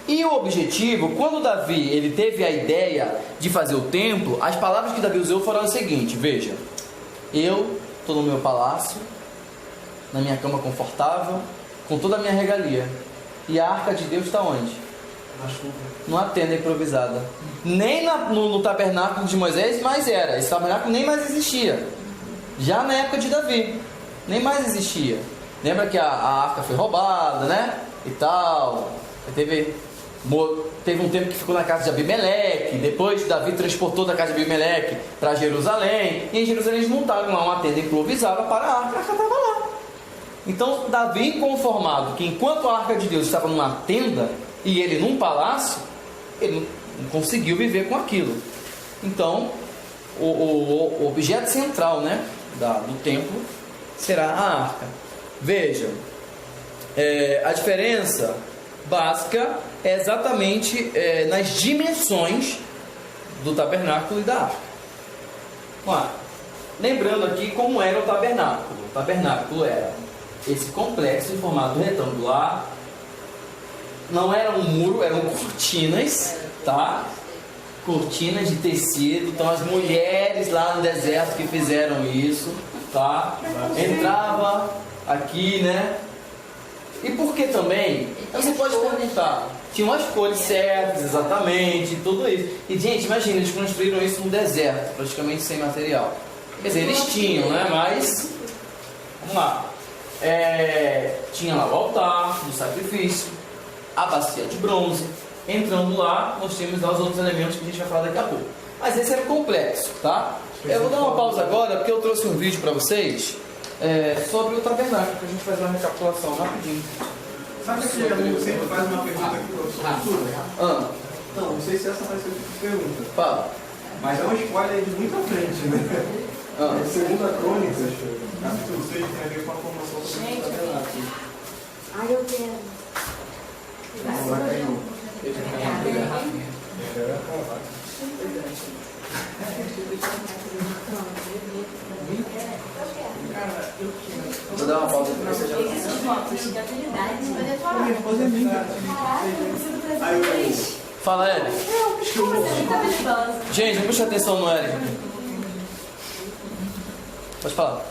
E o objetivo, quando Davi ele teve a ideia de fazer o templo, as palavras que Davi usou foram as seguintes: veja, eu estou no meu palácio, na minha cama confortável, com toda a minha regalia, e a arca de Deus está onde? Numa tenda improvisada. Nem no tabernáculo de Moisés mais era. Esse tabernáculo nem mais existia. Já na época de Davi, nem mais existia. Lembra que a arca foi roubada, né? E tal. Teve um tempo que ficou na casa de Abimeleque. Depois Davi transportou da casa de Abimeleque para Jerusalém. E em Jerusalém eles montaram lá uma tenda improvisada para a arca estava lá. Então Davi, inconformado que enquanto a arca de Deus estava numa tenda e ele num palácio, ele não conseguiu viver com aquilo. Então o objeto central, né, do templo será a arca. Veja, a diferença básica é exatamente nas dimensões do tabernáculo e da arca. Vamos lá. Lembrando aqui como era o tabernáculo. O tabernáculo era esse complexo em formato retangular. Não era um muro, eram cortinas, tá? Cortinas de tecido. Então as mulheres lá no deserto que fizeram isso, tá? Entrava aqui, né? E por que também? Você pode perguntar. Tinham as cores certas, exatamente, tudo isso. E gente, imagina, eles construíram isso no deserto, praticamente sem material. Quer dizer, eles tinham, né? Mas, vamos lá. Tinha lá o altar do sacrifício, a bacia de bronze. Entrando lá, nós temos lá os outros elementos que a gente vai falar daqui a pouco. Mas esse era o complexo, tá? Eu vou dar uma pausa agora, porque eu trouxe um vídeo para vocês sobre o tabernáculo, que a gente faz uma recapitulação rapidinho. Sabe que a gente sempre faz uma pergunta aqui para o professor? Não, não sei se essa vai ser a tipo de pergunta. Fala. Mas é um spoiler de muita frente, né? Segunda Crônicas, capítulo 6, tem a ver com a formação do tabernáculo. Ai, eu quero. Não vai cair não. Vou dar uma pausa pra você já. Minha esposa é minha. Fala, Eric. Gente, vamos prestar atenção no Eric. Pode falar.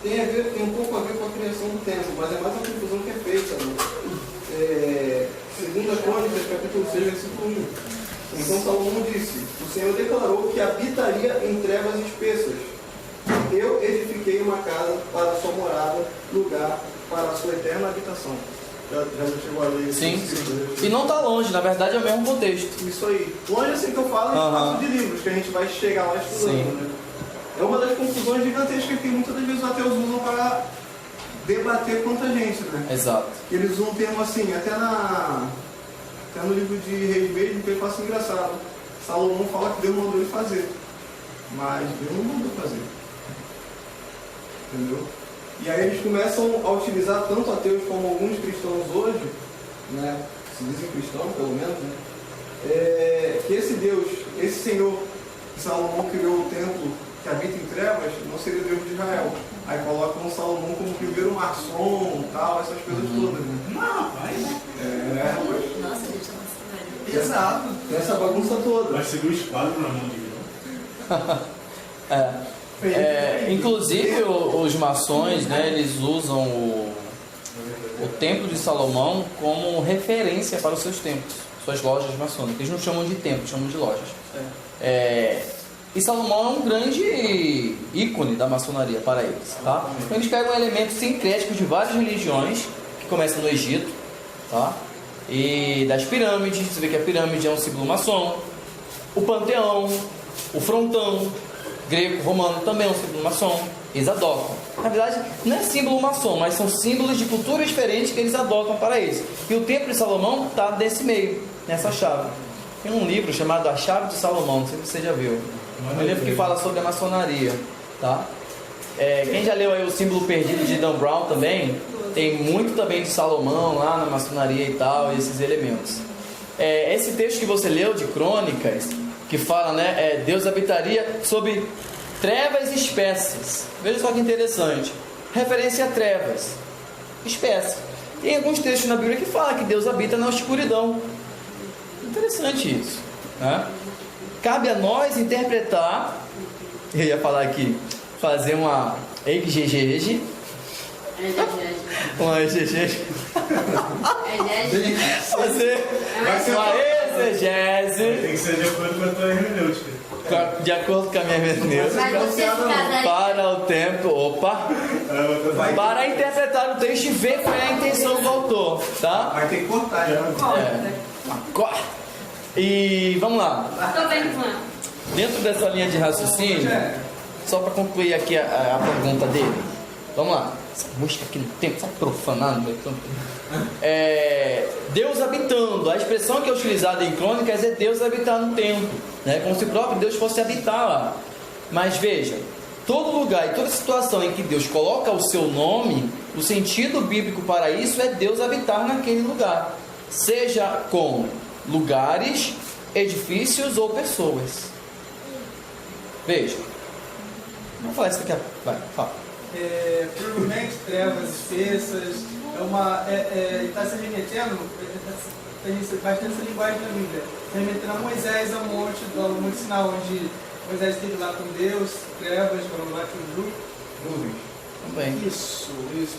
Tem um pouco a ver com a criação do templo, mas é mais uma confusão que é feita. Né? Segunda Crônicas, capítulo 6, versículo 1. Então Salomão disse: o Senhor declarou que habitaria em trevas espessas. Eu edifiquei uma casa para a sua morada, lugar para a sua eterna habitação. Já chegou a ler? Sim. E não está longe, na verdade é o mesmo contexto. Isso aí. Longe assim que eu falo de espaço de livros, que a gente vai chegar lá estudando. Né? É uma das confusões gigantescas que muitas das vezes os ateus usam para debater contra a gente, né? Exato. Eles usam um termo assim, até no livro de Reis mesmo, que ele fala assim, engraçado. Salomão fala que Deus mandou ele fazer, mas Deus não mandou fazer. Entendeu? E aí eles começam a utilizar tanto ateus como alguns cristãos hoje, né? Se dizem cristãos, pelo menos, né? Que esse Deus, esse Senhor, que Salomão criou o templo que habita em trevas, não seria o Deus de Israel. Aí colocam Salomão como primeiro maçom, tal, essas coisas todas, né? Não, rapaz. Nossa, gente, nossa, Exato. Tem essa bagunça toda. Vai ser o espada na mão de Deus. Inclusive os maçons, né, eles usam o templo de Salomão como referência para os seus templos, suas lojas maçônicas. Eles não chamam de templo, chamam de lojas. E Salomão é um grande ícone da maçonaria para eles, tá? Então eles pegam elementos sincréticos de várias religiões que começam no Egito, tá? E das pirâmides, você vê que a pirâmide é um símbolo maçom, o panteão, o frontão grego, romano também é um símbolo maçom. Eles adotam. Na verdade, não é símbolo maçom, mas são símbolos de culturas diferentes que eles adotam para eles. E o templo de Salomão está nesse meio, nessa chave. Tem um livro chamado A Chave de Salomão, não sei se você já viu. É um livro que fala sobre a maçonaria, tá? Quem já leu aí o Símbolo Perdido de Dan Brown também, tem muito também de Salomão lá na maçonaria e tal, esses elementos. Esse texto que você leu de Crônicas, que fala, né, Deus habitaria sob trevas espessas. Veja só que interessante. Referência a trevas espessas. Tem alguns textos na Bíblia que falam que Deus habita na escuridão. Interessante isso, né? Cabe a nós interpretar, eu ia falar aqui, fazer uma exegese, fazer uma exegese. Tem que ser de acordo com a tua hermenêutica. De acordo com a minha hermenêutica, para o tempo, para interpretar o texto e ver qual é a intenção do autor, tá? Vai ter que cortar, já. Corta. E vamos lá. Tô vendo com ela. Dentro dessa linha de raciocínio, só para concluir aqui a pergunta dele. Vamos lá. Essa música aqui no tempo, está profanado meu tempo. Deus habitando. A expressão que é utilizada em Crônicas é Deus habitar no templo, né? Como se o próprio Deus fosse habitar lá. Mas veja, todo lugar e toda situação em que Deus coloca o seu nome, o sentido bíblico para isso é Deus habitar naquele lugar. Seja com lugares, edifícios ou pessoas. Veja. Vamos falar isso aqui. Vai, fala. Provavelmente trevas espessas, está se remetendo, tem bastante essa linguagem na Bíblia, se remetendo a Moisés ao Monte Sinai, onde Moisés esteve lá com Deus, trevas, foram lá com o grupo. Nuvens. Também. Isso,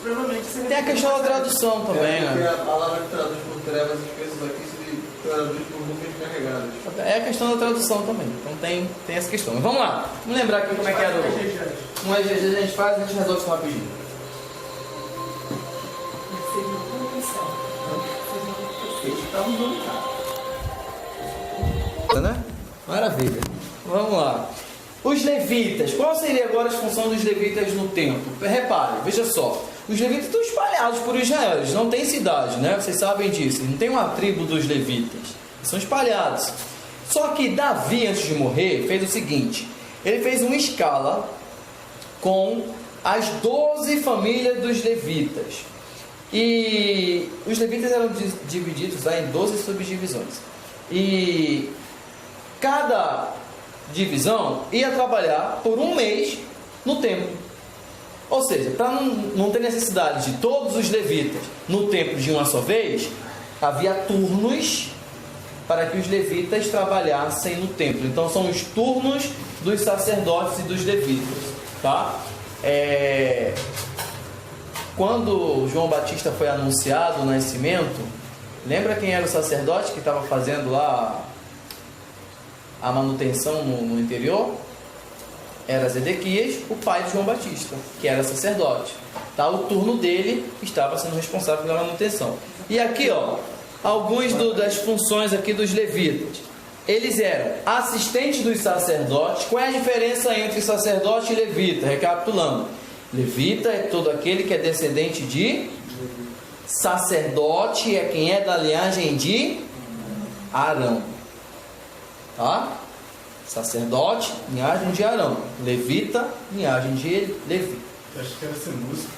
provavelmente se Tem a questão da tradução também, porque né? a palavra que traduz por trevas espessas aqui se traduz por nuvens carregadas. É a questão da tradução também. Então tem essa questão. Mas vamos lá. Vamos lembrar aqui como é que era um exegese a gente faz e a gente resolve isso rapidinho. Né? Maravilha. Vamos lá. Os levitas. Qual seria agora a função dos levitas no templo? Repare, veja só. Os levitas estão espalhados por Israel. Eles não têm cidade, né? Vocês sabem disso. Não tem uma tribo dos levitas. São espalhados. Só que Davi, antes de morrer, fez o seguinte: ele fez uma escala com as 12 famílias dos levitas. E os levitas eram divididos lá em 12 subdivisões. E cada divisão ia trabalhar por um mês no templo. Ou seja, para não ter necessidade de todos os levitas no templo de uma só vez, havia turnos para que os levitas trabalhassem no templo. Então são os turnos dos sacerdotes e dos levitas, tá? Quando João Batista foi anunciado o nascimento, lembra quem era o sacerdote que estava fazendo lá a manutenção no interior? Era Zedequias, o pai de João Batista, que era sacerdote. Tá? O turno dele estava sendo responsável pela manutenção. E aqui, ó, algumas das funções aqui dos levitas. Eles eram assistentes dos sacerdotes. Qual é a diferença entre sacerdote e levita? Recapitulando: levita é todo aquele que é descendente de sacerdote, é quem é da linhagem de Arão. Tá? Sacerdote, linhagem de Arão. Levita, linhagem de Levi. Eu acho que era ser músico.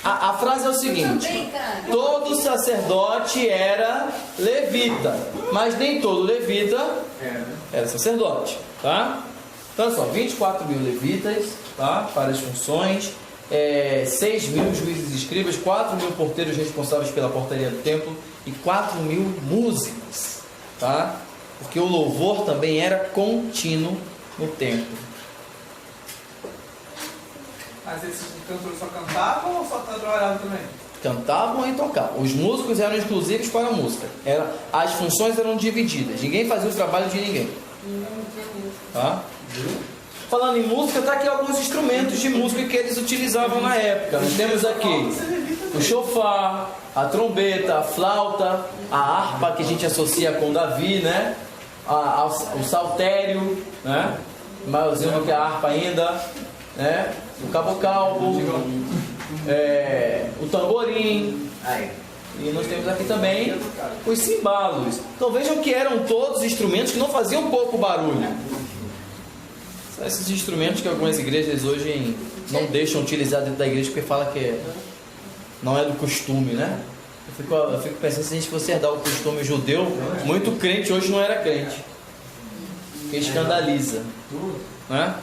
A frase é o seguinte: todo sacerdote era levita, mas nem todo levita era sacerdote, tá? Então só 24 mil levitas, tá? Para as funções, 6 mil juízes e escribas, 4 mil porteiros responsáveis pela portaria do templo e 4 mil músicos, tá? Porque o louvor também era contínuo no templo. Mas esses cantores só cantavam ou só trabalhavam também? Cantavam e tocavam. Os músicos eram exclusivos para a música. As funções eram divididas. Ninguém fazia o trabalho de ninguém. Tá? Falando em música, está aqui alguns instrumentos de música que eles utilizavam na época. Nós temos aqui o chofar, a trombeta, a flauta, a harpa, que a gente associa com Davi, né? O saltério, né? Maiorzinho do que a harpa ainda, né? O cabocalbo, o tamborim. E nós temos aqui também os cimbalos. Então vejam que eram todos instrumentos que não faziam pouco barulho. São esses instrumentos que algumas igrejas hoje não deixam utilizar dentro da igreja porque fala que não é do costume, né? Eu fico pensando, se a gente fosse herdar o costume judeu, muito crente hoje não era crente, que escandaliza, né?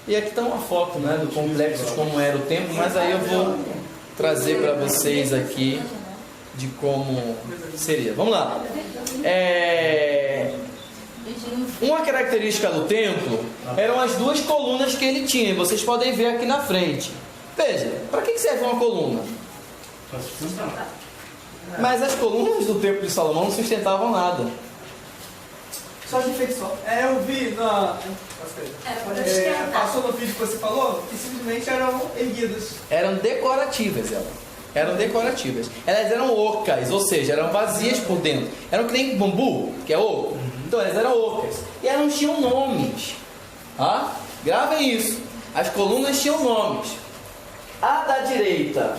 E aqui está uma foto, né, do complexo de como era o templo, mas aí eu vou trazer para vocês aqui de como seria. Vamos lá. Uma característica do templo eram as duas colunas que ele tinha. Vocês podem ver aqui na frente. Veja, para que serve uma coluna? Para sustentar. Mas as colunas do templo de Salomão não sustentavam nada. Só de enfeite só. Eu vi passou no vídeo que você falou que simplesmente eram erguidas. Eram decorativas, eram decorativas. Elas eram ocas, ou seja, eram vazias por dentro. Eram que nem bambu, que é oco. Então elas eram ocas. E elas não tinham nomes. Ah? Gravem isso. As colunas tinham nomes. A da direita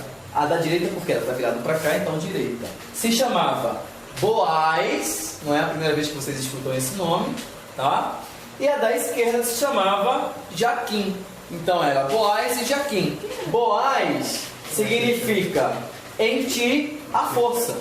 porque ela está virada para cá, então direita, se chamava Boaz. Não é a primeira vez que vocês escutam esse nome, tá? E a da esquerda se chamava Jaquim. Então era Boaz e Jaquim. Boaz significa em ti a força.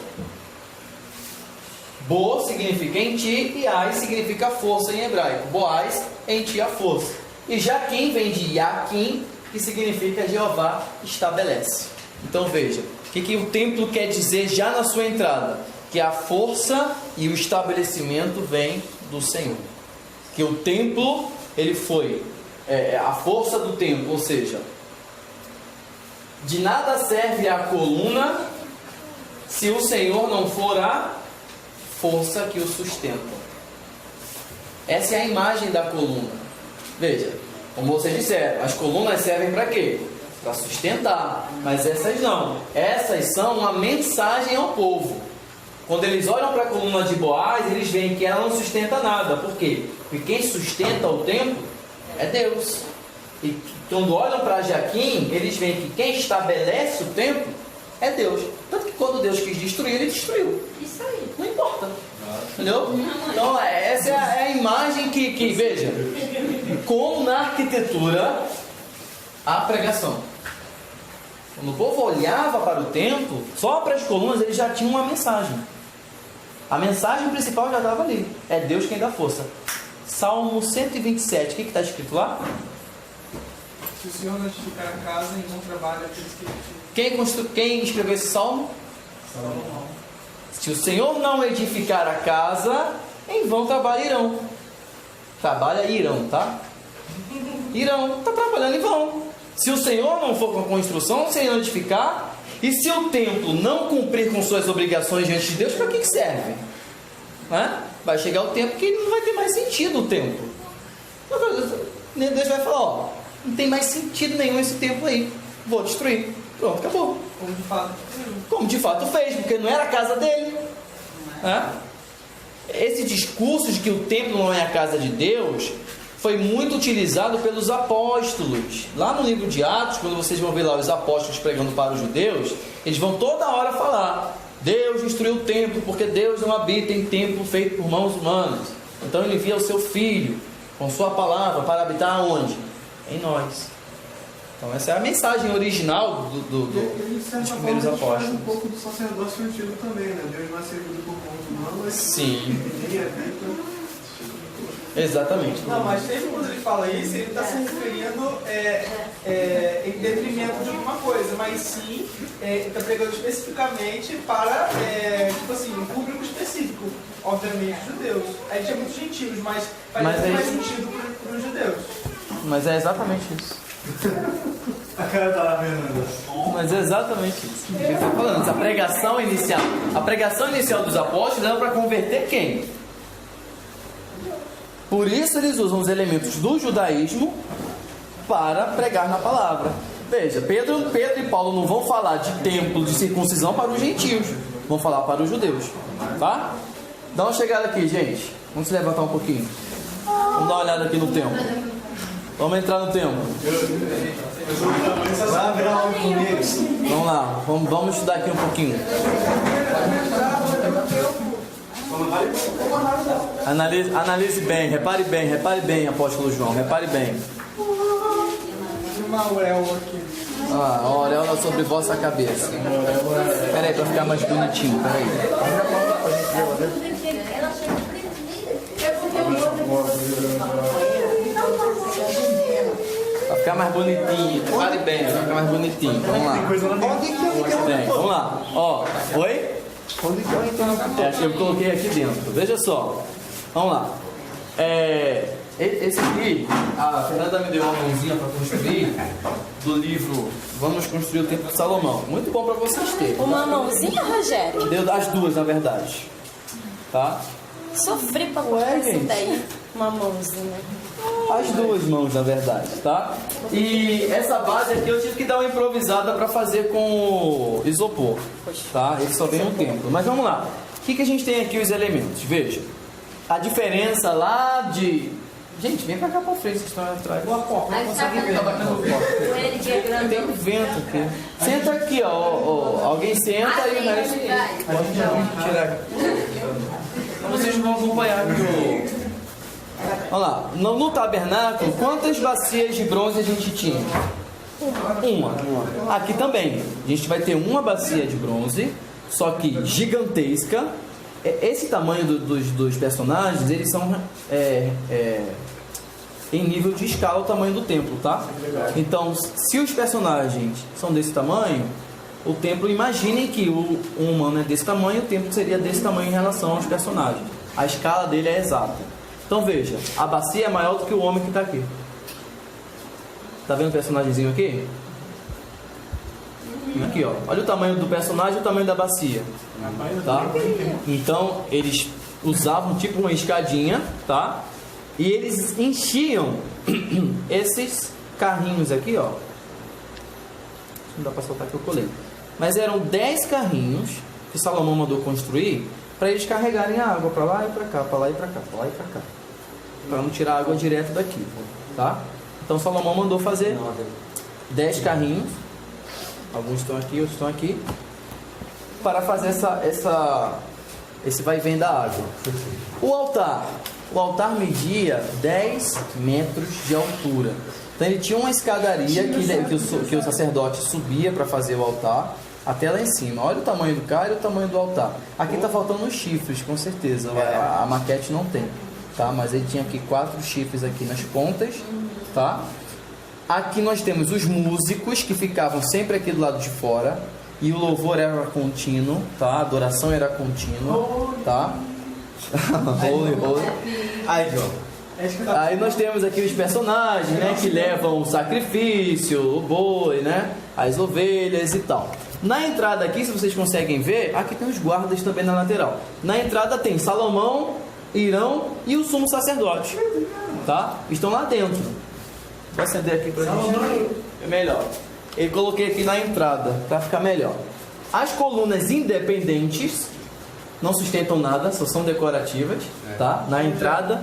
Bo significa em ti e Ai significa força em hebraico. Boaz, em ti a força. E Jaquim vem de Yaquim, que significa Jeová estabelece. Então veja, o que o templo quer dizer já na sua entrada? Que a força e o estabelecimento vem do Senhor. Que o templo, ele foi a força do templo, ou seja, de nada serve a coluna se o Senhor não for a força que o sustenta. Essa é a imagem da coluna. Veja, como vocês disseram, as colunas servem para quê? Para sustentar, mas essas não. Essas são uma mensagem ao povo. Quando eles olham para a coluna de Boaz, eles veem que ela não sustenta nada. Por quê? Porque quem sustenta o templo é Deus. E quando olham para Jaquim, eles veem que quem estabelece o templo é Deus. Tanto que quando Deus quis destruir, ele destruiu. Isso aí. Não importa. Entendeu? Então essa é a imagem que veja, como na arquitetura a pregação. Quando o povo olhava para o templo, só para as colunas eles já tinham uma mensagem. A mensagem principal já estava ali. É Deus quem dá força. Salmo 127, o que está escrito lá? Se o Senhor não edificar a casa, em vão trabalho aqueles que... Quem escreveu esse salmo? Se o Senhor não edificar a casa, em vão trabalharão. Trabalha irão, tá? Irão, está trabalhando em vão. Se o Senhor não for com a construção, se ele não edificar, e se o templo não cumprir com suas obrigações diante de Deus, para que serve? Né? Vai chegar o tempo que não vai ter mais sentido o templo. Deus vai falar, ó, não tem mais sentido nenhum esse templo aí, vou destruir. Pronto, acabou. Como de fato fez, porque não era a casa dele. Esse discurso de que o templo não é a casa de Deus foi muito utilizado pelos apóstolos. Lá no livro de Atos, quando vocês vão ver lá os apóstolos pregando para os judeus, eles vão toda hora falar: Deus destruiu o templo, porque Deus não habita em templo feito por mãos humanas. Então ele envia o seu Filho com sua palavra para habitar onde? Em nós. Então essa é a mensagem original dos primeiros apóstolos. Um pouco do sacerdócio antigo também, né? Deus não é servido por mãos humanas. Sim. Exatamente. Não, mas sempre quando ele fala isso, ele está se referindo em detrimento de alguma coisa, mas sim, ele está pregando especificamente para, tipo assim, um público específico, obviamente, judeus. A gente é muito gentios, mas faz muito mais sentido para os judeus. Mas é exatamente isso. A cara tá vendo. Mas é exatamente isso. Ele está falando, essa pregação inicial. A pregação inicial dos apóstolos era para converter quem? Por isso eles usam os elementos do judaísmo para pregar na palavra. Veja, Pedro e Paulo não vão falar de templo de circuncisão para os gentios, vão falar para os judeus, tá? Dá uma chegada aqui, gente. Vamos se levantar um pouquinho. Vamos dar uma olhada aqui no templo. Vamos entrar no templo. Vai abrir algo comigo. Vamos lá, vamos estudar aqui um pouquinho. Analise bem, repare bem, apóstolo João, repare bem. Uma auréola aqui. A auréola sobre vossa cabeça. Peraí, para ficar mais bonitinho, peraí. Para ficar mais bonitinho, repare bem, para ficar mais bonitinho. Vamos lá. Bem, vamos lá. Ó, oi? Eu coloquei aqui dentro. Veja só. Vamos lá. Esse aqui, a Fernanda me deu uma mãozinha para construir do livro Vamos Construir o Templo de Salomão. Muito bom para vocês terem. Uma mãozinha, Rogério? Deu as duas, na verdade. Tá? Sofri para cortar isso daí. Uma mãozinha. As duas mãos, na verdade, tá? E essa base aqui eu tive que dar uma improvisada para fazer com isopor, tá? Ele só vem um tempo. Mas vamos lá. O que a gente tem aqui, os elementos? Veja. A diferença lá de... Gente, vem pra cá pra frente, vocês estão atrás. Boa porta, não consegue ver. Tem um vento aqui. Senta aqui, ó. Alguém senta e o resto... Pode tirar. Então vocês vão acompanhar aqui. Olha lá. No tabernáculo, quantas bacias de bronze a gente tinha? Uma. Aqui também. A gente vai ter uma bacia de bronze, só que gigantesca. Esse tamanho dos personagens, eles são em nível de escala o tamanho do templo, tá? Então, se os personagens são desse tamanho, o templo, imaginem que o humano é desse tamanho, o templo seria desse tamanho em relação aos personagens. A escala dele é exata. Então veja, a bacia é maior do que o homem que está aqui. Tá vendo o personagemzinho aqui? Aqui, ó. Olha o tamanho do personagem e o tamanho da bacia. Tá? Então, eles usavam tipo uma escadinha, tá? E eles enchiam esses carrinhos aqui, ó. Não dá para soltar que eu colei. Mas eram 10 carrinhos que Salomão mandou construir para eles carregarem a água para lá e para cá, para lá e para cá, para lá e para cá. Para não tirar a água direto daqui, tá? Então Salomão mandou fazer 10 carrinhos. Alguns estão aqui, outros estão aqui. Para fazer esse vai e vem da água. O altar media 10 metros de altura. Então ele tinha uma escadaria que o sacerdote subia para fazer o altar até lá em cima. Olha o tamanho do cara e o tamanho do altar. Aqui está faltando os chifres, com certeza. A maquete não tem, tá? Mas ele tinha aqui 4 chifres aqui nas pontas, tá? Aqui nós temos os músicos que ficavam sempre aqui do lado de fora e o louvor era contínuo, tá? A adoração era contínua, tá? Aí, João. Aí nós temos aqui os personagens, né, que levam o sacrifício, o boi, né, as ovelhas e tal. Na entrada aqui, se vocês conseguem ver, aqui tem os guardas também na lateral. Na entrada tem Salomão, Irão e o sumo sacerdote, tá? Estão lá dentro. Vou acender aqui pra gente. É melhor. Eu coloquei aqui na entrada para ficar melhor. As colunas independentes não sustentam nada, só são decorativas, tá? Na entrada.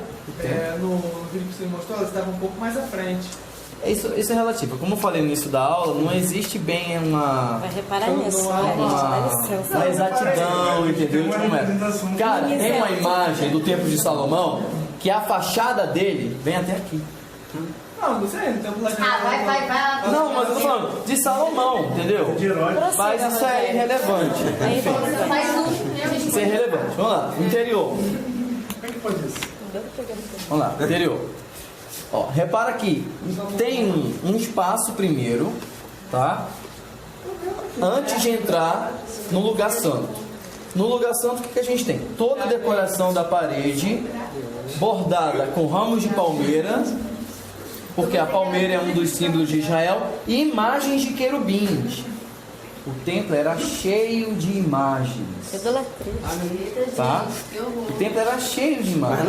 No vídeo que você mostrou, elas estavam um pouco mais à frente. Isso é relativo. Como eu falei no início da aula, não existe bem uma reparar nisso, uma exatidão, entendeu? De como é. Cara, tem uma imagem do Templo de Salomão que a fachada dele vem até aqui. Não, não sei, no tempo lá de... vai. Não, mas eu tô falando de Salomão, entendeu? Mas isso é irrelevante. Isso é irrelevante. Vamos lá, interior. Como é que pode isso? Vamos lá, interior. Ó, repara aqui, tem um espaço primeiro, tá? Antes de entrar no lugar santo. No lugar santo, o que a gente tem? Toda a decoração da parede bordada com ramos de palmeira, porque a palmeira é um dos símbolos de Israel, e imagens de querubins. O templo era cheio de imagens. Tá? O templo era cheio de imagens.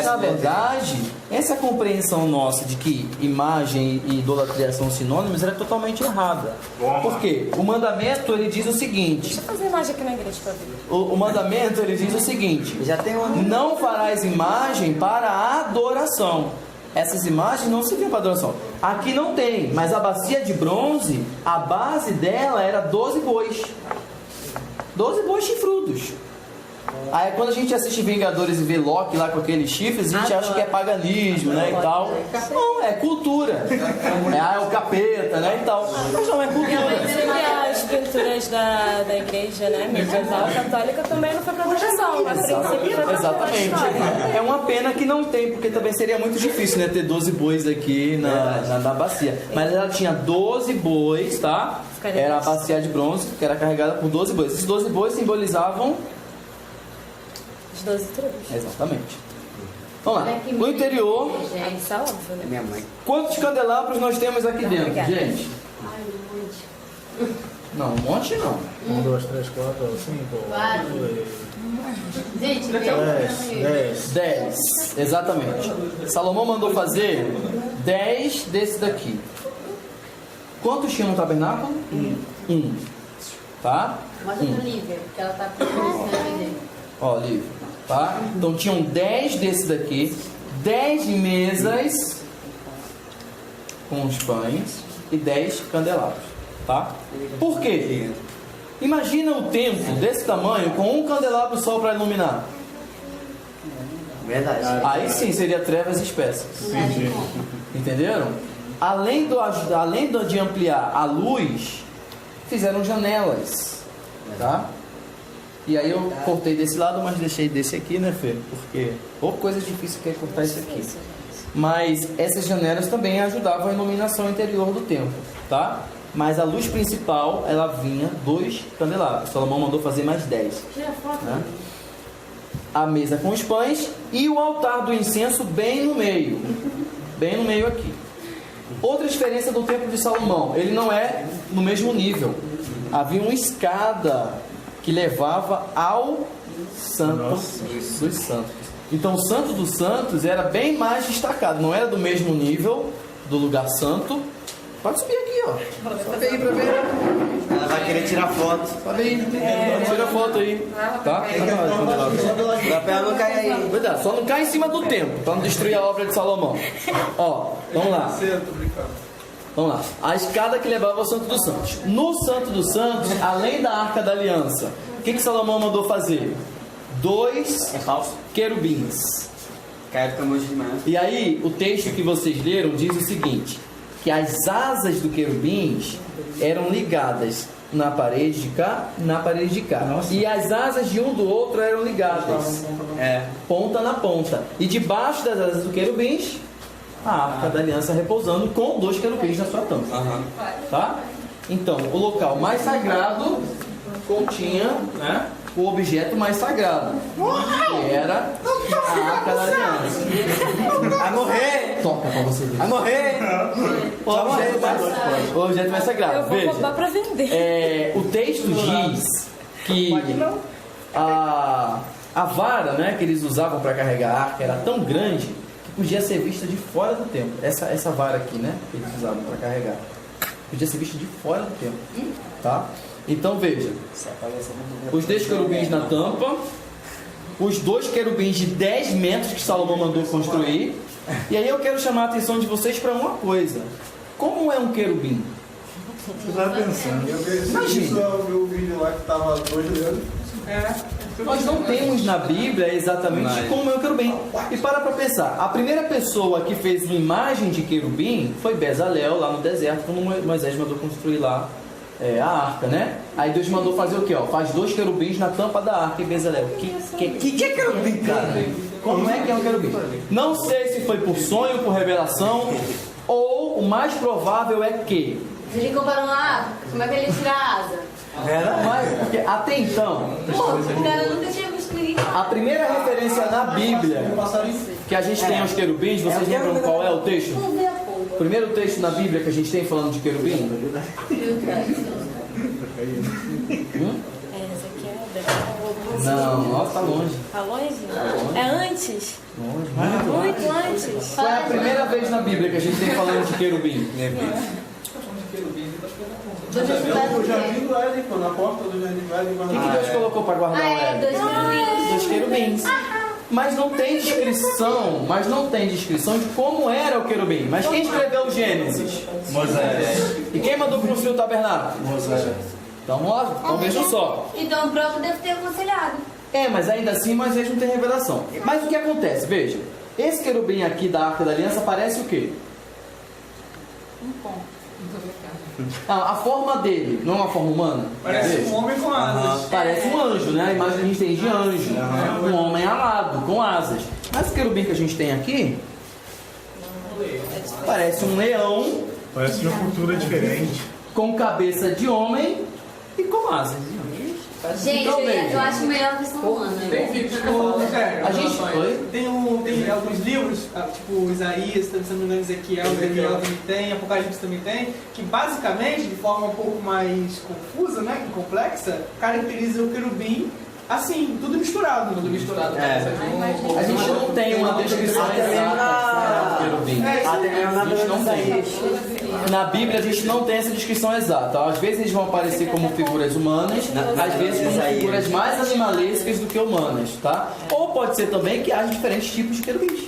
Na verdade, essa compreensão nossa de que imagem e idolatria são sinônimos era totalmente errada. Por quê? O mandamento ele diz o seguinte. Deixa eu fazer imagem aqui na igreja pra ver. O mandamento ele diz o seguinte: não farás imagem para a adoração. Essas imagens não serviam para adoração. Aqui não tem, mas a bacia de bronze, a base dela era 12 bois. 12 bois chifrudos. Aí quando a gente assiste Vingadores e vê Loki lá com aqueles chifres, a gente acha que é paganismo, né, e tal. Não, é cultura. É o capeta, né, e tal. Mas não é cultura. As pinturas da igreja, né, medieval católica também não foi para adoração. Exatamente. É uma pena que não tem, porque também seria muito difícil, né, ter 12 bois aqui na bacia. Mas ela tinha 12 bois, tá? Era a bacia de bronze, que era carregada por 12 bois. Esses 12 bois simbolizavam 12 tribos. Exatamente. Vamos lá. No interior, Isso é óbvio, né? Minha mãe. quantos candelabros nós temos aqui dentro, gente? Não, um monte não. 1, 2, 3, 4, 5, Gente, 10. Exatamente. Salomão mandou fazer 10 desses daqui. Quantos tinham no tabernáculo? Um. Tá? mostra pro Lívia, que ela tá precisando dele. Ó, Lívia. Tá? Então tinham 10 desses daqui. 10 mesas com os pães e 10 candelabros. Tá? Por quê? Imagina o templo desse tamanho com um candelabro só para iluminar. Verdade. Aí sim seria trevas espessas. Entenderam? Além de ampliar a luz, fizeram janelas. Tá? E aí eu cortei desse lado, mas deixei desse aqui, né, Fê? Porque coisa difícil que é cortar isso aqui. Mas essas janelas também ajudavam a iluminação interior do templo, tá? Mas a luz principal, ela vinha 2 candelabros. Salomão mandou fazer mais 10. Né? A mesa com os pães e o altar do incenso bem no meio. Bem no meio aqui. Outra diferença do templo de Salomão, ele não é no mesmo nível. Havia uma escada que levava ao Santo dos Santos. Então o Santo dos Santos era bem mais destacado, não era do mesmo nível do lugar santo. Pode subir aqui, ó. Sobe aí pra ver. Ela vai querer tirar foto. Sobe aí. Tira foto aí. Tá? Dá pra ela não cair aí. Cuidado, só não cai em cima do templo, pra não destruir a obra de Salomão. Ó, vamos lá. Vamos lá. A escada que levava ao Santo dos Santos. No Santo dos Santos, além da Arca da Aliança, o que Salomão mandou fazer? 2 querubins. Caiu com de manhã. E aí, o texto que vocês leram diz o seguinte, que as asas do querubins eram ligadas na parede de cá e na parede de cá. Nossa. E as asas de um do outro eram ligadas, ponta na ponta. E debaixo das asas do querubins, a arca da aliança repousando com 2 querubins na sua tampa. Tá? Então, o local mais sagrado continha, né, o objeto mais sagrado, que era a arca da aliança. Vai morrer! Toca pra você ver. Vai morrer! O objeto mais sagrado. Eu vou Veja, roubar pra vender. o texto diz que a vara, né, que eles usavam para carregar a arca era tão grande que podia ser vista de fora do templo. Essa vara aqui, né, que eles usavam para carregar, podia ser vista de fora do templo. Tá? Então veja, os 2 querubins na tampa, os 2 querubins de 10 metros que Salomão mandou construir. E aí eu quero chamar a atenção de vocês para uma coisa. Como é um querubim? Eu estava pensando. Imagina. Isso é o meu vídeo lá que estava 2 olhando. Nós não temos na Bíblia exatamente como é o querubim. E para pensar, a primeira pessoa que fez uma imagem de querubim foi Bezalel, lá no deserto, quando Moisés mandou construir lá a arca, né? Aí Deus mandou fazer o quê? Faz 2 querubins na tampa da arca. E Bezalel, que é querubim, cara? Como é que é um querubim? Não sei se foi por sonho, por revelação, ou o mais provável é que... Vocês ficam para uma como é que ele tira a asa? Mas, porque até então, Pô, o cara nunca tinha visto ninguém falar. a primeira referência na Bíblia que a gente tem aos querubins, vocês lembram qual é o texto? Não vê a porra. O primeiro texto na Bíblia que a gente tem falando de querubim? Essa aqui é Não, nossa, tá longe. Tá longe? É antes? Longe. Muito antes. Qual é a primeira vez na Bíblia que a gente tem falando de querubim? O jardim do Éden, pô, na porta do jardim do Éden. O que Deus colocou para guardar o Éden? 2 querubins. 2 querubins. Mas não tem descrição de como era o querubim. Mas quem escreveu o Gênesis? Moisés. E quem mandou construir o tabernáculo? Moisés. Então vejam só. Então o próprio deve ter aconselhado. Mas ainda assim Moisés não tem revelação. Mas o que acontece? Veja, esse querubim aqui da Arca da Aliança parece o quê? A forma dele, não é uma forma humana? Parece Veja. um homem com asas. Parece um anjo, né? A imagem que a gente tem de anjo. Um homem alado, com asas. Mas o querubim que a gente tem aqui parece um leão Parece uma cultura diferente. com cabeça de homem e com asas. Gente, Então, veja. eu acho melhor a versão humana. Tem vídeos A gente foi. tem alguns livros, tipo Isaías, se não me engano, Ezequiel também tem, Apocalipse também tem, que basicamente, de forma um pouco mais confusa, né, complexa, caracteriza o querubim assim, tudo misturado. Tudo misturado. A gente não tem uma descrição exata do querubim. A gente não tem. Na Bíblia a gente não tem essa descrição exata. Às vezes eles vão aparecer como figuras humanas, às vezes como figuras mais animalescas do que humanas, tá? Ou pode ser também que haja diferentes tipos de querubins.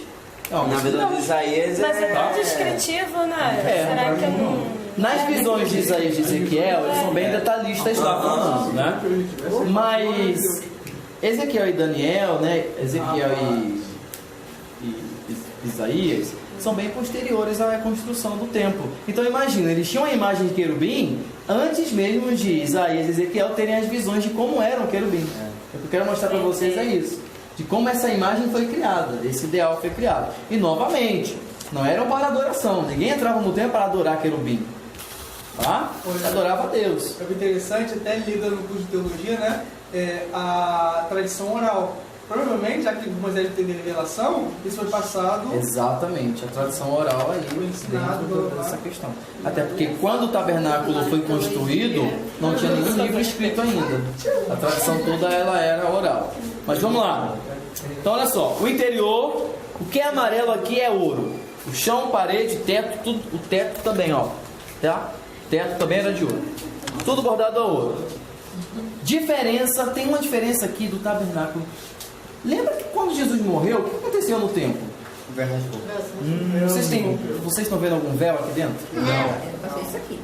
Na verdade, Isaías Mas é tão descritivo, né? Será que eu não... Nas visões de Isaías e de Ezequiel, eles são bem detalhistas lá falando, né? Mas Ezequiel e Daniel, né? Ezequiel e Isaías são bem posteriores à construção do templo. Então imagina, eles tinham a imagem de querubim antes mesmo de Isaías e Ezequiel terem as visões de como era um querubim. O que eu quero mostrar para vocês é isso, de como essa imagem foi criada, esse ideal foi criado. E novamente, não eram para adoração, ninguém entrava no templo para adorar querubim, tá? Adorava a Deus. É interessante, até lida no curso de teologia, né? A tradição oral. Provavelmente, já que Moisés teve revelação, isso foi passado. Exatamente, a tradição oral aí dentro dessa questão. Até porque quando o tabernáculo foi construído, não tinha nenhum livro escrito ainda. A tradição toda ela era oral. Mas vamos lá. Então olha só, o interior, o que é amarelo aqui é ouro. O chão, parede, teto, tudo, o teto também, ó. Tá? O teto também era de ouro. Tudo bordado a ouro. Diferença, tem uma diferença aqui do tabernáculo. Lembra que quando Jesus morreu, o que aconteceu no templo? Vocês estão vendo algum véu aqui dentro? Não. Era pra ser isso aqui.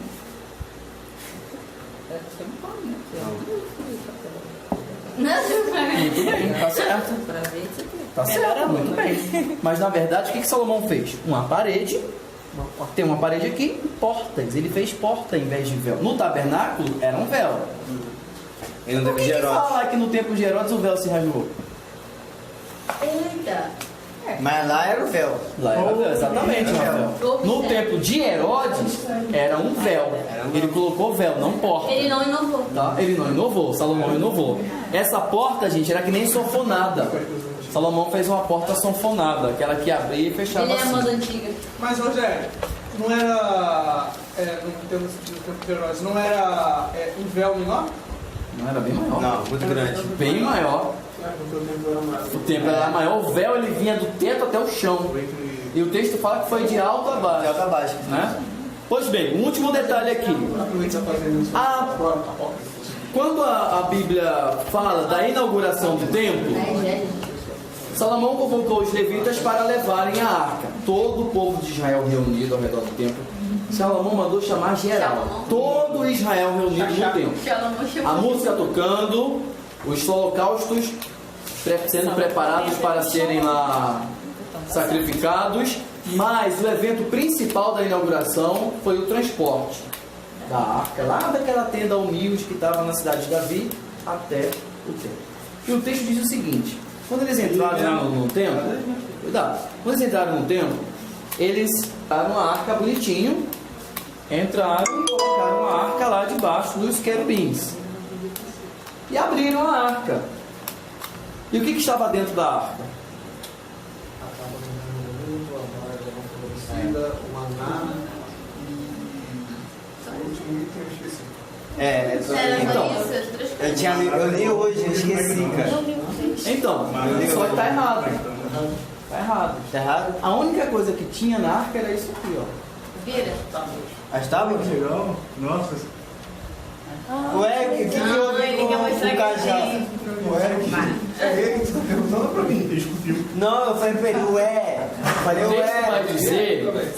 Muito bem, tá certo. Tá certo, muito bem. Mas na verdade, o que Salomão fez? Uma parede, tem uma parede aqui e portas. Ele fez porta em vez de véu. No tabernáculo era um véu. E no Por tempo que de Herodes. fala que no tempo de Herodes o véu se rasgou? Eita. Mas lá era o véu. Lá era véu, exatamente, era véu. No tempo de Herodes era um véu. Ele colocou véu, não porta. Ele não inovou. Tá? Ele não inovou, Salomão inovou. Essa porta, gente, era que nem sanfonada. Salomão fez uma porta sanfonada, aquela que abria e fechava Ele é a assim. moda antiga. Mas, Rogério, não era, no tempo de Herodes, não era um véu menor? Não era bem maior. Não, muito grande. Bem maior. O templo era maior, o véu ele vinha do teto até o chão. E o texto fala que foi de alto a De baixo. alta a baixo. Né? Pois bem, um último detalhe aqui. Quando a Bíblia fala da inauguração do templo, Salomão convocou os levitas para levarem a arca. Todo o povo de Israel reunido ao redor do templo. Salomão mandou chamar geral. Todo Israel reunido no templo. A música tocando, os holocaustos sendo preparados para serem lá sacrificados. Mas o evento principal da inauguração foi o transporte da arca, lá daquela tenda humilde que estava na cidade de Davi, até o templo. E o texto diz o seguinte: quando eles entraram no templo, cuidado, quando eles entraram no templo, eles pegaram a arca bonitinho, entraram e colocaram a arca lá debaixo dos querubins e abriram a arca. E o que estava dentro da arca? O maná e o último item eu esqueci. Então, eu li hoje, eu esqueci, cara. Então, só que tá errado. Tá errado. Tá errado? A única coisa que tinha na arca era isso aqui, ó. Vira. As tábuas? Legal. Nossa. Ué, o que houve com o cajado? É ele que você está perguntando pra mim. Discutiu. Não, eu falei pra ele, ué. Falei, O texto vai ué. dizer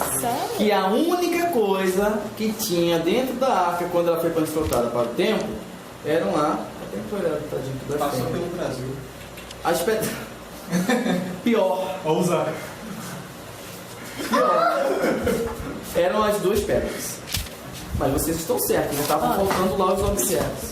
que a única coisa que tinha dentro da arca quando ela foi transportada para o templo eram lá. Até que olhar, tadinho, que Passou deve ter. pelo Brasil. As pedras. Pior. Ousar. Eram as duas pedras. Mas vocês estão certos, já estavam faltando lá os objetos.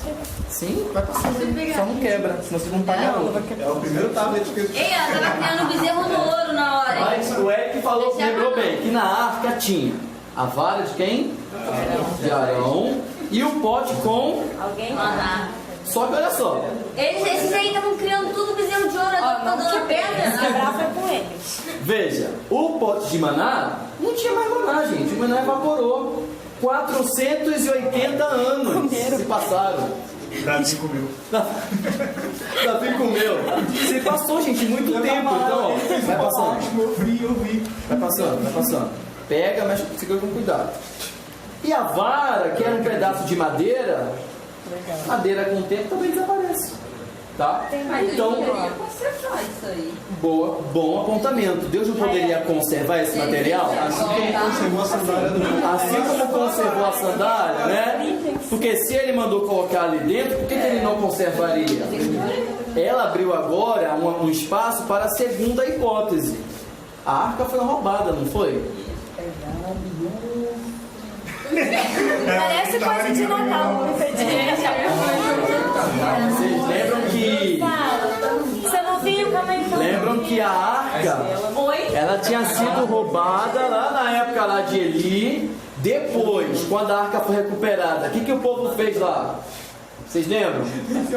Sim, vai passar. Só não quebra, senão vocês vão pagar outro. É o primeiro tablet que eu Ei, ela tava criando um bezerro no ouro na hora. hein? Mas o Eric falou, lembrou bem, que na arca tinha a vara de quem? De Arão. E o pote com... Alguém? Maná. Só que olha só. Esses aí estavam criando tudo bezerro de ouro, agora estão dando pedra. Quebrar foi com eles. Veja, o pote de maná não tinha mais maná, gente. O maná evaporou. 480 anos se passaram. Davi comeu. Davi comeu. Se passou, gente, muito tempo. Então, ó, vai passando. Eu vi. Vai passando, vai passando. Pega, mas segura com cuidado. E a vara, que era um pedaço de madeira, madeira com o tempo também desaparece. Tá? Então, consertar isso aí. bom apontamento. Deus não poderia conservar esse material? Assim como conservou a sandália do meu. Assim como conservou a sandália, né? Porque se ele mandou colocar ali dentro, por que ele não conservaria? Ela abriu agora um espaço para a segunda hipótese. A arca foi roubada, não foi? Parece coisa de Natal. Vocês lembram que... Você não viu como é que Lembram que a arca, ela tinha sido roubada lá na época lá de Eli. Depois, quando a arca foi recuperada, o que o povo fez lá? Vocês lembram?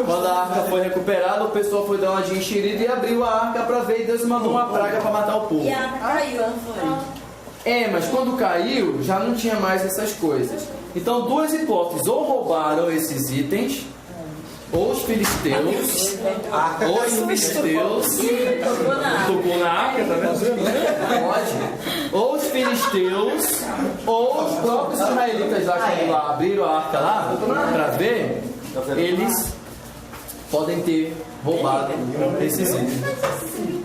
Quando a arca foi recuperada, o pessoal foi dar uma de enxerida e abriu a arca para ver, e Deus mandou uma praga para matar o povo. E a arca caiu, não foi? Mas quando caiu, já não tinha mais essas coisas. Então, duas hipóteses: ou roubaram esses itens, ou os filisteus, tocou na arca, tá vendo? Pode. Ou os filisteus, ou os próprios israelitas lá, quando lá abriram a arca lá, para ver, eles podem ter roubado esses itens.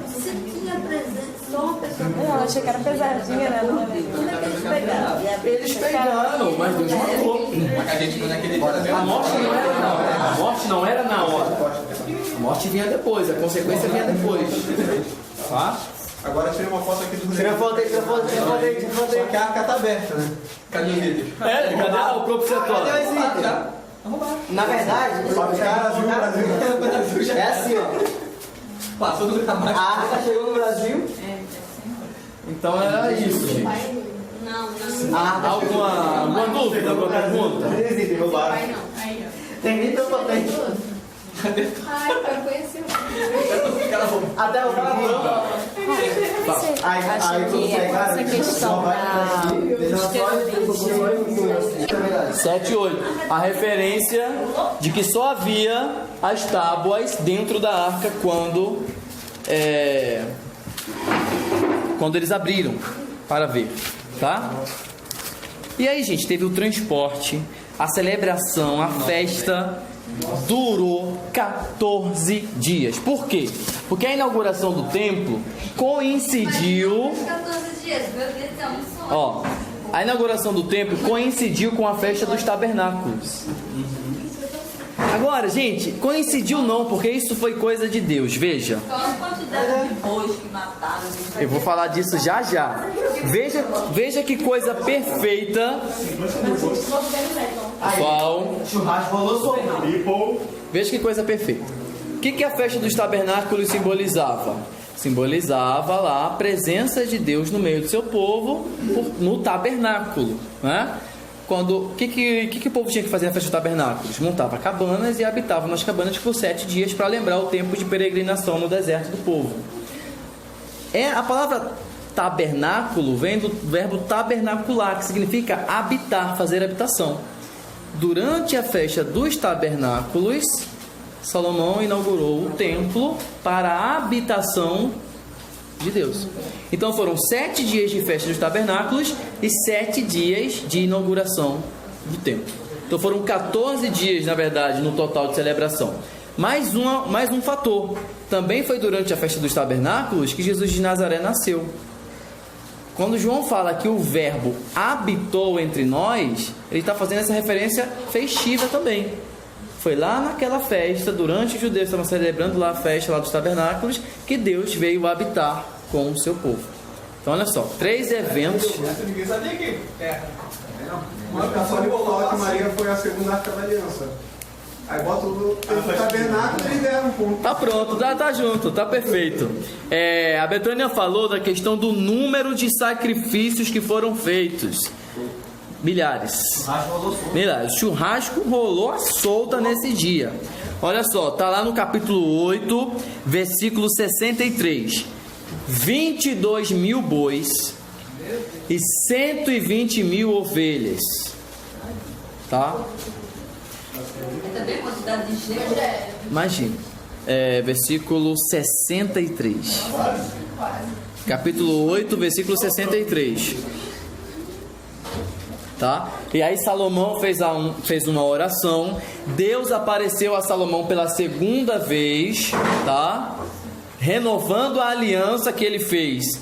Você tinha presente só uma pessoa. Eu achei que era pesadinha, né? Como é que eles pegaram? Eles pegaram, mas Deus matou. Mas a gente naquele dia A morte não era na hora. A morte não era na hora. morte vinha depois, a consequência vinha depois. Tá? Agora tirei uma foto aqui do Tira a foto aí, tira a foto aí. Só que a arca tá aberta, né? Cadê os itens? Cadê o propiciatório? Na verdade, Os caras viu o Brasil. é assim, ó. Passou do tamanho. A arca chegou no Brasil. Então era isso, gente. Não. A arca Alguma dúvida, alguma pergunta? Pai não. Aí, ó. Tem nem teu patente. Ai, pai, conheci Até o cara falou. Aí quando você cara, questão da 7 e 8. A referência de que só havia as tábuas dentro da arca quando eles abriram para ver, tá? E aí, gente, teve o transporte, a celebração, a festa durou 14 dias. Por quê? Porque a inauguração do templo coincidiu. 14 dias, meu Deus, é um sonho. Ó, a inauguração do templo coincidiu com a festa dos tabernáculos. Agora, gente, coincidiu não, porque isso foi coisa de Deus. Veja. Qual a quantidade de bois que mataram? Eu vou falar disso já já. Veja que coisa perfeita. Pessoal, Churrasco rolou solto. veja que coisa perfeita. O que a festa dos tabernáculos simbolizava? Simbolizava lá a presença de Deus no meio do seu povo no tabernáculo, né? O que o povo tinha que fazer na festa dos tabernáculos? Montava cabanas e habitava nas cabanas por 7 dias para lembrar o tempo de peregrinação no deserto do povo. A palavra tabernáculo vem do verbo tabernacular, que significa habitar, fazer habitação. Durante a festa dos tabernáculos, Salomão inaugurou o templo para a habitação de Deus. Então foram 7 dias de festa dos tabernáculos e 7 dias de inauguração do templo. Então foram 14 dias, na verdade, no total de celebração. Mais um fator. Também foi durante a festa dos tabernáculos que Jesus de Nazaré nasceu. Quando João fala que o verbo habitou entre nós, ele está fazendo essa referência festiva também. Foi lá naquela festa, durante os judeus estavam celebrando lá a festa lá dos tabernáculos, que Deus veio habitar com o seu povo. Então olha só, 3 eventos. Ninguém sabia que Só de falar que Maria foi a segunda arca da aliança. Aí bota o tabernáculo e deram um ponto. Tá pronto, tá junto, tá perfeito. A Betânia falou da questão do número de sacrifícios que foram feitos. Milhares. Milhares. Churrasco rolou a solta nesse dia. Olha só, tá lá no capítulo 8, versículo 63. 22 mil bois e 120 mil ovelhas. Tá? É também a quantidade de gente. Imagina. Versículo 63. Capítulo 8, versículo 63. Tá? E aí Salomão fez uma oração. Deus apareceu a Salomão pela segunda vez, tá? Renovando a aliança que ele fez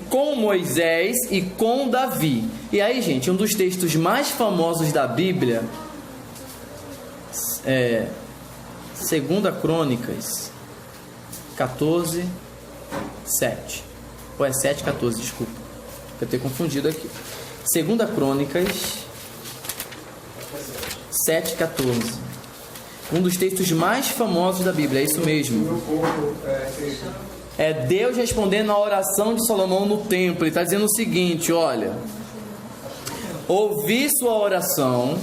com Moisés e com Davi. E aí, gente, um dos textos mais famosos da Bíblia é 2 Crônicas 14, 7. Ou é 7, 14, desculpa. Eu ter confundido aqui. 2 Crônicas 7, 14. Um dos textos mais famosos da Bíblia, é isso mesmo. É Deus respondendo a oração de Salomão no templo. Ele está dizendo o seguinte, olha: ouvi sua oração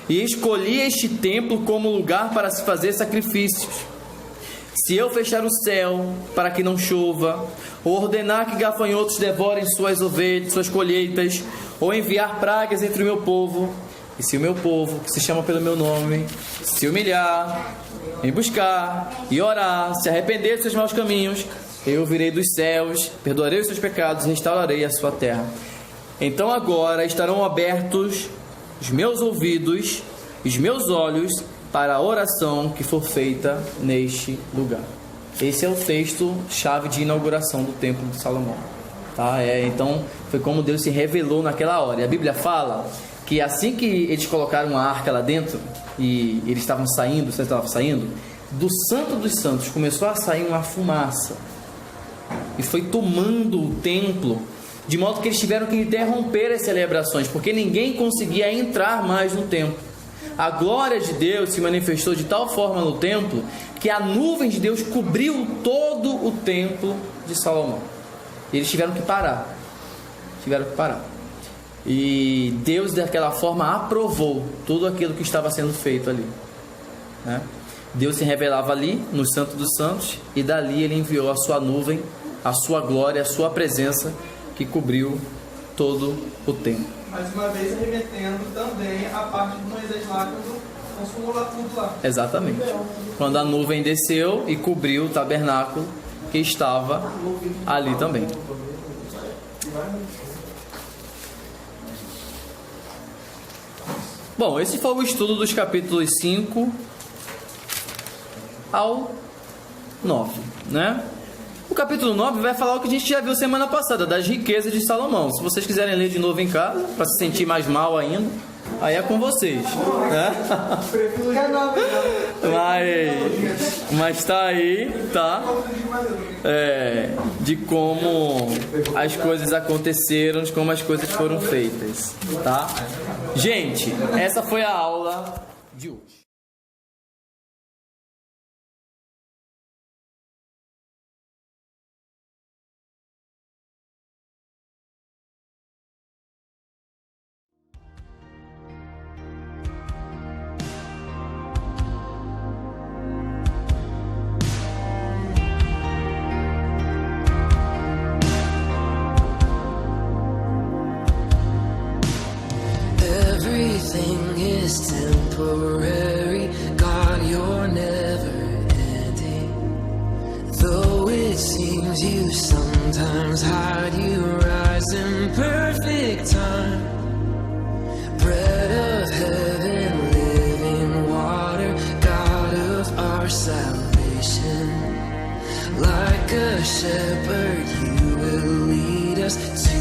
e escolhi este templo como lugar para se fazer sacrifícios. Se eu fechar o céu para que não chova, ou ordenar que gafanhotos devorem suas ovelhas, suas colheitas, ou enviar pragas entre o meu povo, e se o meu povo, que se chama pelo meu nome, se humilhar, me buscar e orar, se arrepender dos seus maus caminhos, eu virei dos céus, perdoarei os seus pecados e restaurarei a sua terra. Então agora estarão abertos os meus ouvidos, os meus olhos, para a oração que for feita neste lugar. Esse é o texto chave de inauguração do templo de Salomão, tá? Então foi como Deus se revelou naquela hora. E a Bíblia fala que assim que eles colocaram a arca lá dentro e eles estavam saindo, do Santo dos Santos começou a sair uma fumaça e foi tomando o templo, de modo que eles tiveram que interromper as celebrações, porque ninguém conseguia entrar mais no templo. A glória de Deus se manifestou de tal forma no templo que a nuvem de Deus cobriu todo o templo de Salomão. E eles tiveram que parar. E Deus daquela forma aprovou tudo aquilo que estava sendo feito ali, né? Deus se revelava ali no Santo dos Santos, e dali Ele enviou a sua nuvem, a sua glória, a sua presença, que cobriu todo o templo. Mais uma vez remetendo também a parte de Moisés lá, quando consumou lá tudo lá. Exatamente. Quando a nuvem desceu e cobriu o tabernáculo que estava ali também. Bom, esse foi o estudo dos capítulos 5 ao 9, né? O capítulo 9 vai falar o que a gente já viu semana passada, das riquezas de Salomão. Se vocês quiserem ler de novo em casa, para se sentir mais mal ainda, aí é com vocês, né? Mas tá aí, tá? De como as coisas aconteceram, de como as coisas foram feitas, tá? Gente, essa foi a aula de hoje. Everything is temporary, God, you're never ending. Though it seems you sometimes hide, you rise in perfect time. Bread of heaven, living water, God of our salvation. Like a shepherd, you will lead us to